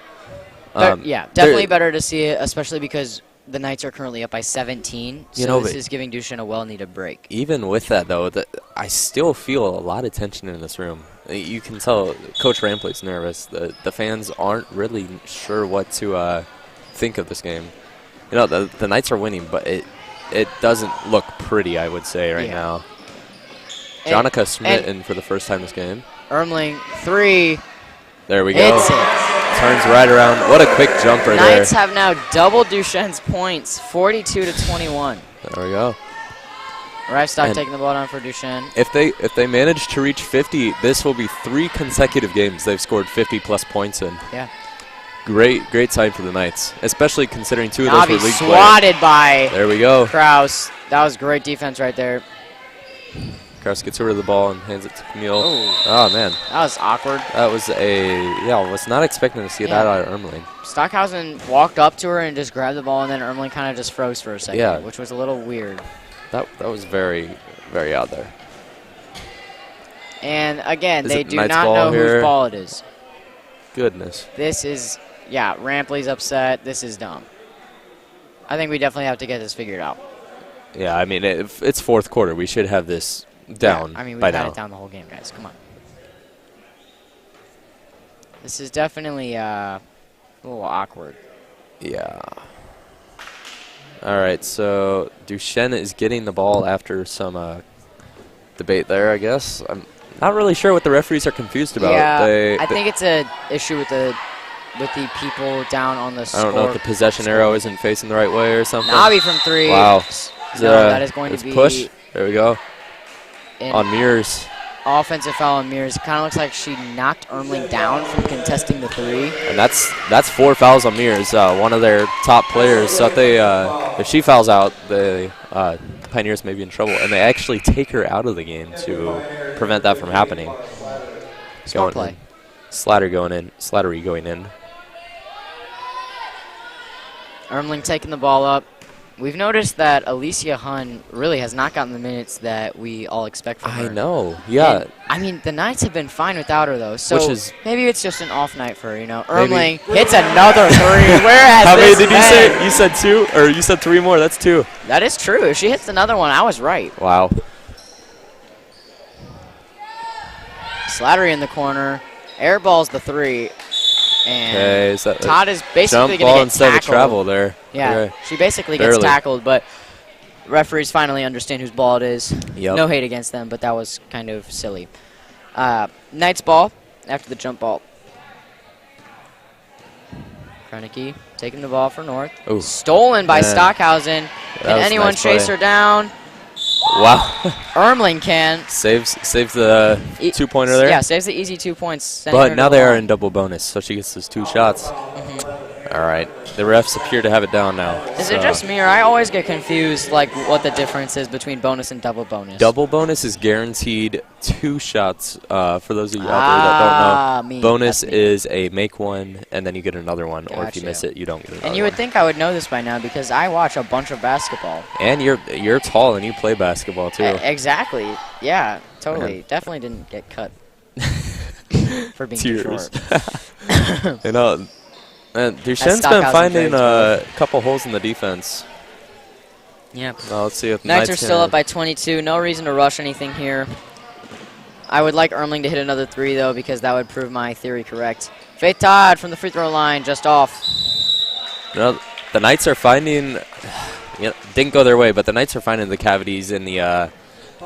Definitely better to see it, especially because the Knights are currently up by 17, so this is giving Duchene a well-needed break. Even with that, though, I still feel a lot of tension in this room. You can tell Coach Ramplay's nervous. The fans aren't really sure what to think of this game. The Knights are winning, but it doesn't look pretty, I would say, right now. Jonica Schmidt in for the first time this game. Ermling, 3. There we go. Hits it. Turns right around. What a quick jumper there. Knights have now doubled Duchene's points, 42-21. There we go. Rivestock And taking the ball down for Duchene. If they manage to reach 50, this will be 3 consecutive games they've scored 50-plus points in. Yeah. Great sign for the Knights, especially considering 2 of those Navi were league swatted by There we go. Kraus. That was great defense right there. Kraus gets rid of the ball and hands it to Camille. Oh. Oh, man. That was awkward. That was I was not expecting to see that out of Ermeling. Stockhausen walked up to her and just grabbed the ball, and then Ermeling kind of just froze for a second, Yeah. which was a little weird. That was very, very out there. And again, Is they it do Knight's not ball know here? whose ball it is. Goodness. This is, yeah, Rampley's upset. This is dumb. I think we definitely have to get this figured out. Yeah, I mean, it's fourth quarter. We should have this down Yeah, I mean, by we've had now. it down the whole game, guys. Come on. This is definitely a little awkward. Yeah. All right, so Duchene is getting the ball after some debate there, I guess. I'm not really sure what the referees are confused about. Yeah, I think it's an issue with the people down on the I score. don't know if the possession arrow isn't facing the right way or something. Navi from 3. Wow. No, that is going to be push. There we go. an On Mears. offensive foul on Mears. It kind of looks like she knocked Ermeling down from contesting the 3. And that's 4 fouls on Mears, one of their top players. So if she fouls out, the Pioneers may be in trouble. And they actually take her out of the game to prevent that from happening. Smart play. Slattery going in. Ermeling taking the ball up. We've noticed that Alicia Hun really has not gotten the minutes that we all expect from her. I know, yeah. And, I mean, the Knights have been fine without her, though. So Which is maybe it's just an off night for her, you know. Ermeling hits another 3. Where has How many this did you been? say? You said 2, or you said 3 more? That's 2. That is true. If she hits another one, I was right. Wow. Slattery in the corner. Airballs the 3. And Okay, so Todd is basically jump going ball to get instead tackled. of travel there. Yeah, Okay. she basically gets Barely. tackled, but referees finally understand whose ball it is. Yep. No hate against them, but that was kind of silly. Knight's ball after the jump ball. Kroenke taking the ball for North. Ooh. Stolen by Man. Stockhausen. That Can was a anyone nice chase play. her down? Wow. Ermeling can. saves the 2-pointer there. Yeah, saves the easy 2 points. sending But her now to they the are line. in double bonus, so she gets those 2 shots. All right. The refs appear to have it down now. Is so it just me, or I always get confused, like, what the difference is between bonus and double bonus? double bonus is guaranteed 2 shots. For those of you out there that don't know, me. bonus That's me. is a make one and then you get another one, or if you Gotcha. miss it, you don't get another. And you would one. think I would know this by now because I watch a bunch of basketball. And you're tall and you play basketball too. Exactly. Yeah, totally. Man. Definitely didn't get cut for being Tears. too short. You know, and Duchene's been Stockhausen finding trades, a couple holes in the defense. Yeah. Now let's see if Knights are Knights still can- up by 22. No reason to rush anything here. I would like Ermeling to hit another 3, though, because that would prove my theory correct. Faith Todd from the free throw line, just off. You know, the Knights are finding. Didn't go their way, but the Knights are finding the cavities in the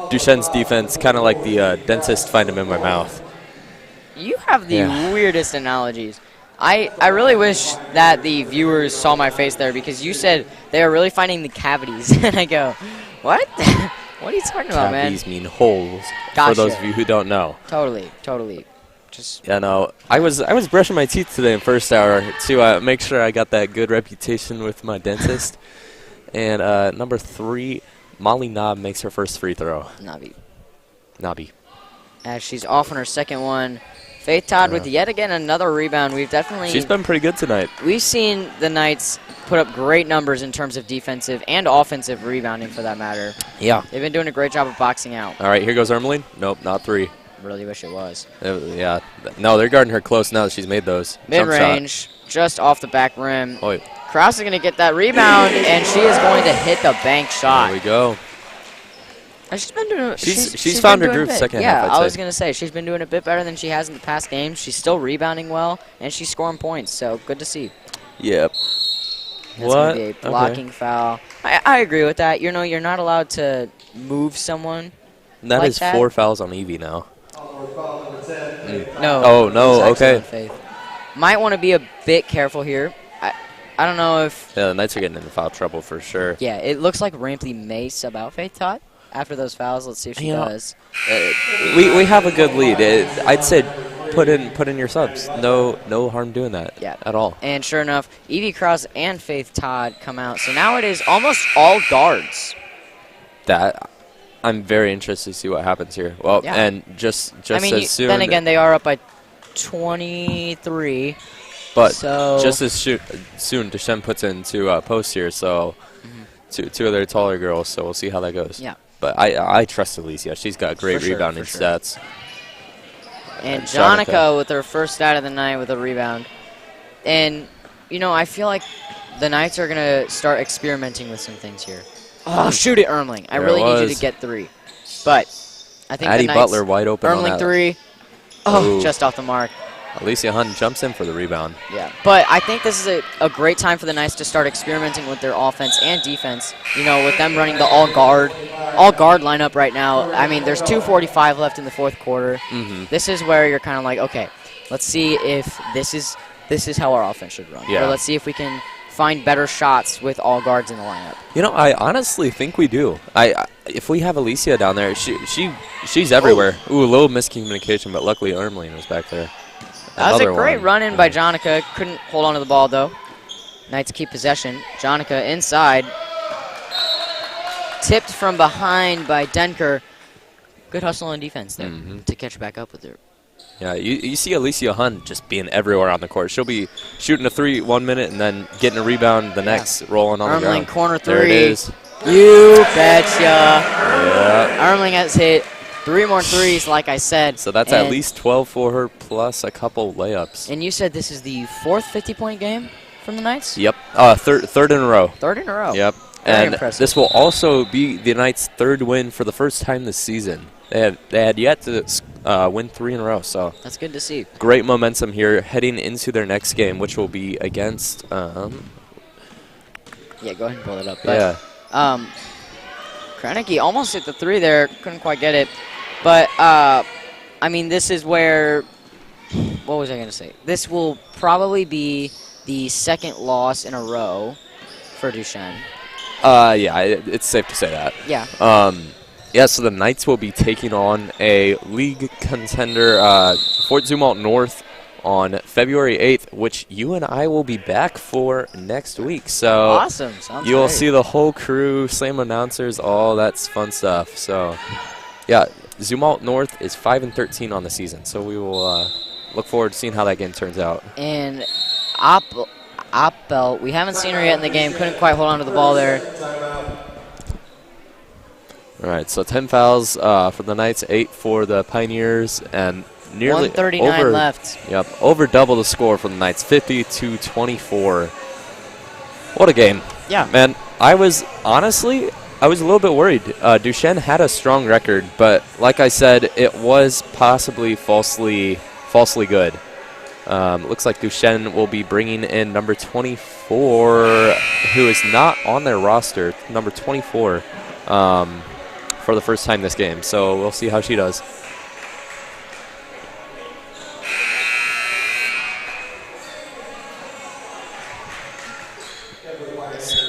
Duchene's defense, kind of like the dentist find them in my mouth. You have the Yeah. weirdest analogies. I really wish that the viewers saw my face there because you said they are really finding the cavities. And I go, what? What are you talking about, man? Cavities mean holes. Gotcha. For those of you who don't know. Totally. Just Yeah, no, I was brushing my teeth today in first hour to make sure I got that good reputation with my dentist. And number 3, Molly Knob makes her first free throw. Nobby. As she's off on her second one. Faith Todd with yet again another rebound. She's been pretty good tonight. We've seen the Knights put up great numbers in terms of defensive and offensive rebounding, for that matter. Yeah. They've been doing a great job of boxing out. All right, here goes Ermeling. Nope, not 3. Really wish it was. Yeah. No, they're guarding her close now that she's made those. Jump shot. Mid-range, just off the back rim. Oh, wait. Kraus is going to get that rebound, and she is going to hit the bank shot. There we go. And she's been doing. She's found her been doing groove a bit. second yeah, half, I'd I was say. going to say she's been doing a bit better than she has in the past games. She's still rebounding well, and she's scoring points. So good to see. Yep. That's What? going to be a blocking foul. I agree with that. You know, you're not allowed to move someone. That Like is that? 4 fouls on Evie now. No. Oh, no, it was actually okay. on Faith. Might want to be a bit careful here. I don't know if... Yeah, the Knights are getting into foul trouble for sure. Yeah, it looks like Rampley may sub out Faith Todd after those fouls. Let's see if she does. We have a good lead. I'd say put in your subs. No harm doing that. Yeah. At all. And sure enough, Evie Cross and Faith Todd come out. So now it is almost all guards. That I'm very interested to see what happens here. Well, Yeah. and just I mean, as soon. then again, they are up by 23. But so just as soon, Duchene puts into post here, so two of their taller girls. So we'll see how that goes. Yeah. But I trust Alicia. She's got great For sure, rebounding for sure. stats. And Jonica. Jonica with her first stat of the night with a rebound. And, you know, I feel like the Knights are going to start experimenting with some things here. Oh, shoot it, Ermling. I There really it need you was. to get 3. But I think Addie the Knights... Butler wide open on Ermling that. 3. Oh, Ooh. just off the mark. Alicia Hunt jumps in for the rebound. Yeah, but I think this is a great time for the Knights to start experimenting with their offense and defense. You know, with them running the all-guard lineup right now. I mean, there's 2:45 left in the fourth quarter. This is where you're kind of like, okay, let's see if this is how our offense should run. Yeah. Or let's see if we can find better shots with all guards in the lineup. You know, I honestly think we do. If we have Alicia down there, she's everywhere. Ooh, a little miscommunication, but luckily Ermeline was back there. That was a Another great one. run in by Jonica. Couldn't hold on to the ball, though. Knights keep possession. Jonica inside. Tipped from behind by Denker. Good hustle on defense there to catch back up with her. Yeah, you see Alicia Hunt just being everywhere on the court. She'll be shooting a 3 1 minute and then getting a rebound the next, rolling on the Ermeling ground. corner 3. There it is. You betcha. Yeah. Ermeling has hit 3 more threes, like I said. So that's at least 12 for her, plus a couple layups. And you said this is the 4th 50-point game from the Knights? Yep. Third in a row. 3rd in a row. Yep. Very And impressive. this will also be the Knights' 3rd win for the first time this season. They had yet to win 3 in a row. So That's good to see. great momentum here heading into their next game, which will be against. Yeah, go ahead and pull it up. Yeah. But, Kranicki almost hit the 3 there. Couldn't quite get it. But, I mean, this is where, what was I going to say? This will probably be the 2nd loss in a row for Duchene. Yeah, it's safe to say that. Yeah. Yeah, so the Knights will be taking on a league contender, Fort Zumwalt North, on February 8th, which you and I will be back for next week. So Awesome. Sounds you'll great. see the whole crew, same announcers, all that's fun stuff. So, yeah, Zumwalt North is 5-13 on the season. So we will look forward to seeing how that game turns out. And Appel, we haven't seen her yet in the game. Couldn't quite hold on to the ball there. All right, so 10 fouls for the Knights, 8 for the Pioneers, and nearly 139 left. Yep, over double the score for the Knights, 50-24. What a game. Yeah. Man, I was a little bit worried. Duchene had a strong record, but like I said, it was possibly falsely good. Looks like Duchene will be bringing in number 24, who is not on their roster, number 24, for the first time this game. So we'll see how she does.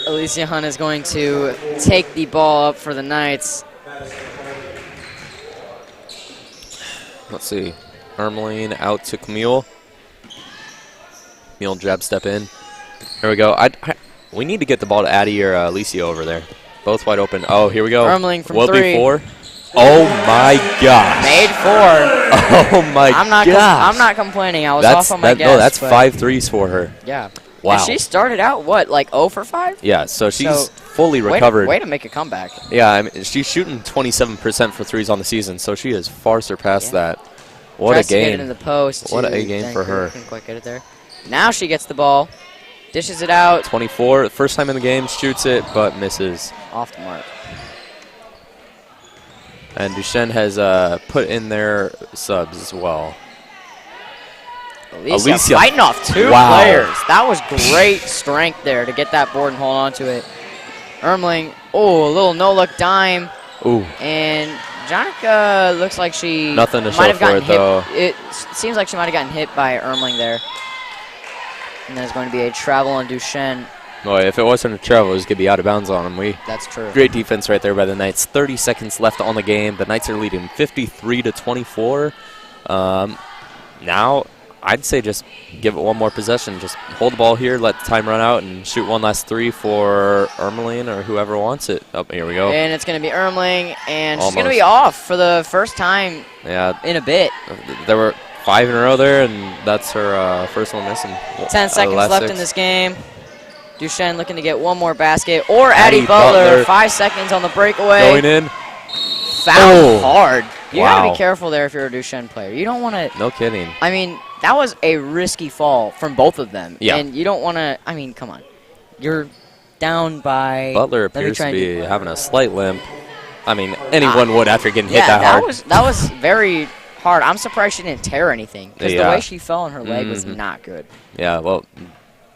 Alicia Hunt is going to take the ball up for the Knights. Let's see. Ermeline out to Camille. Camille jab step in. There we go. We need to get the ball to Addie or Alicia over there. Both wide open. Oh, here we go. Ermeling from Will 3. be 4. Oh my gosh. Made 4. Oh my gosh. I'm not complaining. I was off on my guess. No, that's but 5 threes for her. Yeah. Wow. And she started out, what, like 0 for 5? Yeah, so she's So, fully recovered. Way to make a comeback. Yeah, I mean, she's shooting 27% for threes on the season, so she has far surpassed that. What Tries a to get it game. in the post. What to a game for Denker. her. Couldn't quite get it there. Now she gets the ball. Dishes it out. 24, first time in the game, shoots it, but misses. Off the mark. And Duchene has put in their subs as well. Alicia fighting off 2 players. That was great strength there to get that board and hold on to it. Ermeling, a little no-look dime. Ooh. And Jonica looks like she Nothing to might show have for gotten it, though. hit. It seems like she might have gotten hit by Ermling there. And there's going to be a travel on Duchene. Boy, if it wasn't a travel, it was going to be out of bounds on him. That's true. Great defense right there by the Knights. 30 seconds left on the game. The Knights are leading 53-24. Now, I'd say just give it one more possession. Just hold the ball here, let the time run out, and shoot one last three for Ermeline or whoever wants it. Oh, here we go. And it's going to be Ermling, and she's going to Almost. be off for the first time in a bit. There were 5 in a row there, and that's her first one missing. 10 seconds last left 6. in this game. Duchene looking to get one more basket. Or Addie Addie Butler. Butler. 5 seconds on the breakaway. Going in. Fouled hard. You got to Wow. be careful there if you're a Duchene player. You don't want to. No kidding. I mean, that was a risky fall from both of them. Yeah. And you don't want to. I mean, come on. You're down by. Butler let me appears try to and be having a slight limp. I mean, anyone would after getting hit that hard. that was very hard. I'm surprised she didn't tear anything because the Yeah. way she fell on her leg was not good. Yeah, well,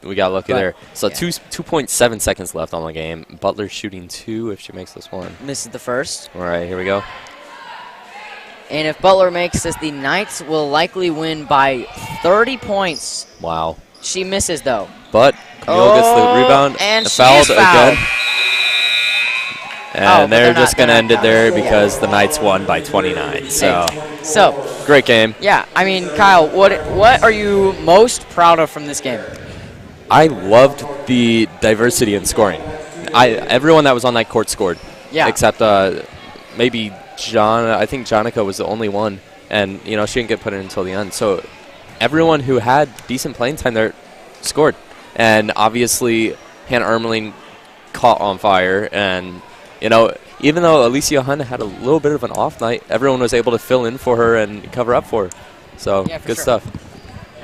we got lucky But, there. So yeah. 2.7 seconds left on the game. Butler shooting 2 if she makes this one. Misses the first. All right, here we go. And if Butler makes this, the Knights will likely win by 30 points. Wow. She misses, though. But Camille gets the rebound and she fouled is fouled. again. Oh, And but they're they're just not- going to they're end it not there fouled. because the Knights won by 29. So, So, great game. yeah, I mean, Kyle, what are you most proud of from this game? I loved the diversity in scoring. Everyone that was on that court scored. Yeah. Except maybe John. I think Jonica was the only one. And, you know, she didn't get put in until the end. So everyone who had decent playing time there scored. And obviously, Hannah Ermeling caught on fire. And, you know, even though Alicia Hunt had a little bit of an off night, everyone was able to fill in for her and cover up for her. So, Yeah, for good sure. stuff.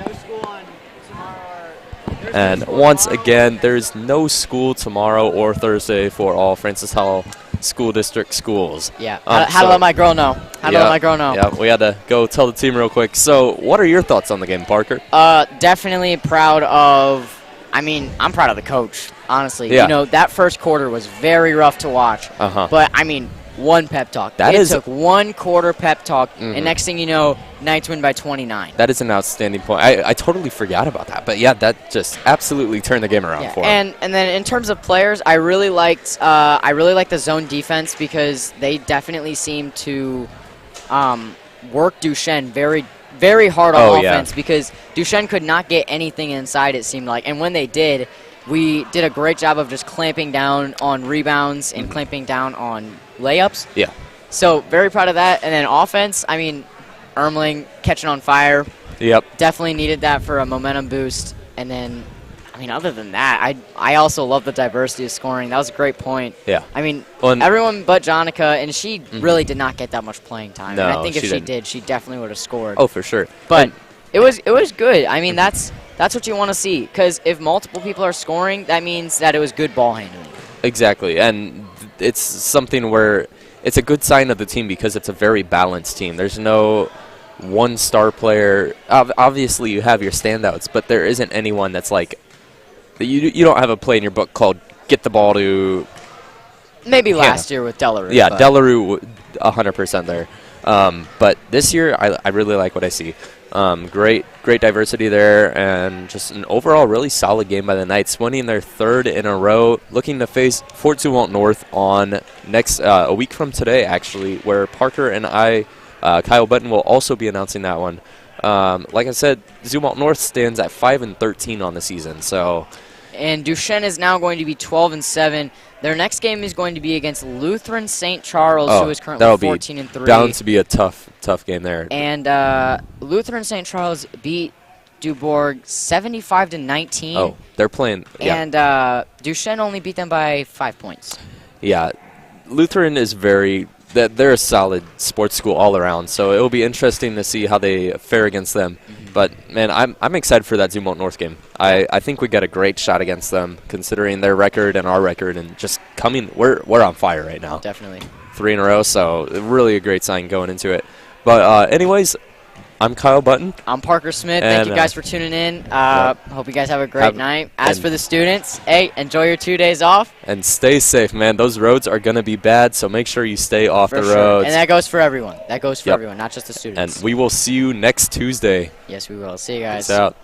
No school on tomorrow. And once again, there's no school tomorrow or Thursday for all Francis Howell School District schools. Yeah. How to let my girl know. How to let my girl know. Yeah, we had to go tell the team real quick. So, what are your thoughts on the game, Parker? Definitely proud of. I mean, I'm proud of the coach, honestly. Yeah. You know, that first quarter was very rough to watch. Uh-huh. But, I mean, one pep talk. That it is- took one quarter pep talk, Mhm. and next thing you know, Knights win by 29. That is an outstanding point. I totally forgot about that. But, yeah, that just absolutely turned the game around for him. And then in terms of players, I really liked the zone defense because they definitely seemed to work Duchene very, very hard on offense because Duchene could not get anything inside, it seemed like. And when they did, we did a great job of just clamping down on rebounds and clamping down on layups. Yeah. So very proud of that. And then offense, I mean, Ermeling catching on fire. Yep. Definitely needed that for a momentum boost. And then, I mean, other than that, I also love the diversity of scoring. That was a great point. Yeah. I mean, Well, and- everyone but Jonica, and she really did not get that much playing time. And I No, think if she she didn't. did, she definitely would have scored. Oh, for sure. But it was good. I mean, that's what you want to see. Because if multiple people are scoring, that means that it was good ball handling. Exactly. And it's something where it's a good sign of the team because it's a very balanced team. There's no one star player. Obviously, you have your standouts, but there isn't anyone that's like you don't have a play in your book called get the ball to Maybe last year with Delarue. yeah, but- Delarue 100% there. But this year, I really like what I see. Great diversity there, and just an overall really solid game by the Knights, winning their 3rd in a row, looking to face Fort Zumwalt North on a week from today, actually, where Parker and Kyle Button will also be announcing that one. Like I said, Zumwalt North stands at 5-13 on the season, so. And Duchene is now going to be 12-7. Their next game is going to be against Lutheran St. Charles, who is currently that'll 14-3. Be bound to be a tough game there. And Lutheran St. Charles beat Dubourg 75-19. Oh, they're playing. Yeah. And Duchene only beat them by 5 points. Yeah, Lutheran is they're a solid sports school all around, so it will be interesting to see how they fare against them. But, man, I'm excited for that Zumwalt North game. I think we got a great shot against them, considering their record and our record, and just we're on fire right now. Definitely. 3 in a row, so really a great sign going into it. But anyways, I'm Kyle Button. I'm Parker Smith. Thank And, you guys for tuning in. Hope you guys have a great have- night. As and- for the students, hey, enjoy your 2 days off. And stay safe, man. Those roads are going to be bad, so make sure you stay off For the sure. roads. And that goes for everyone. That goes for Yep. everyone, not just the students. And we will see you next Tuesday. Yes, we will. See you guys. Peace out.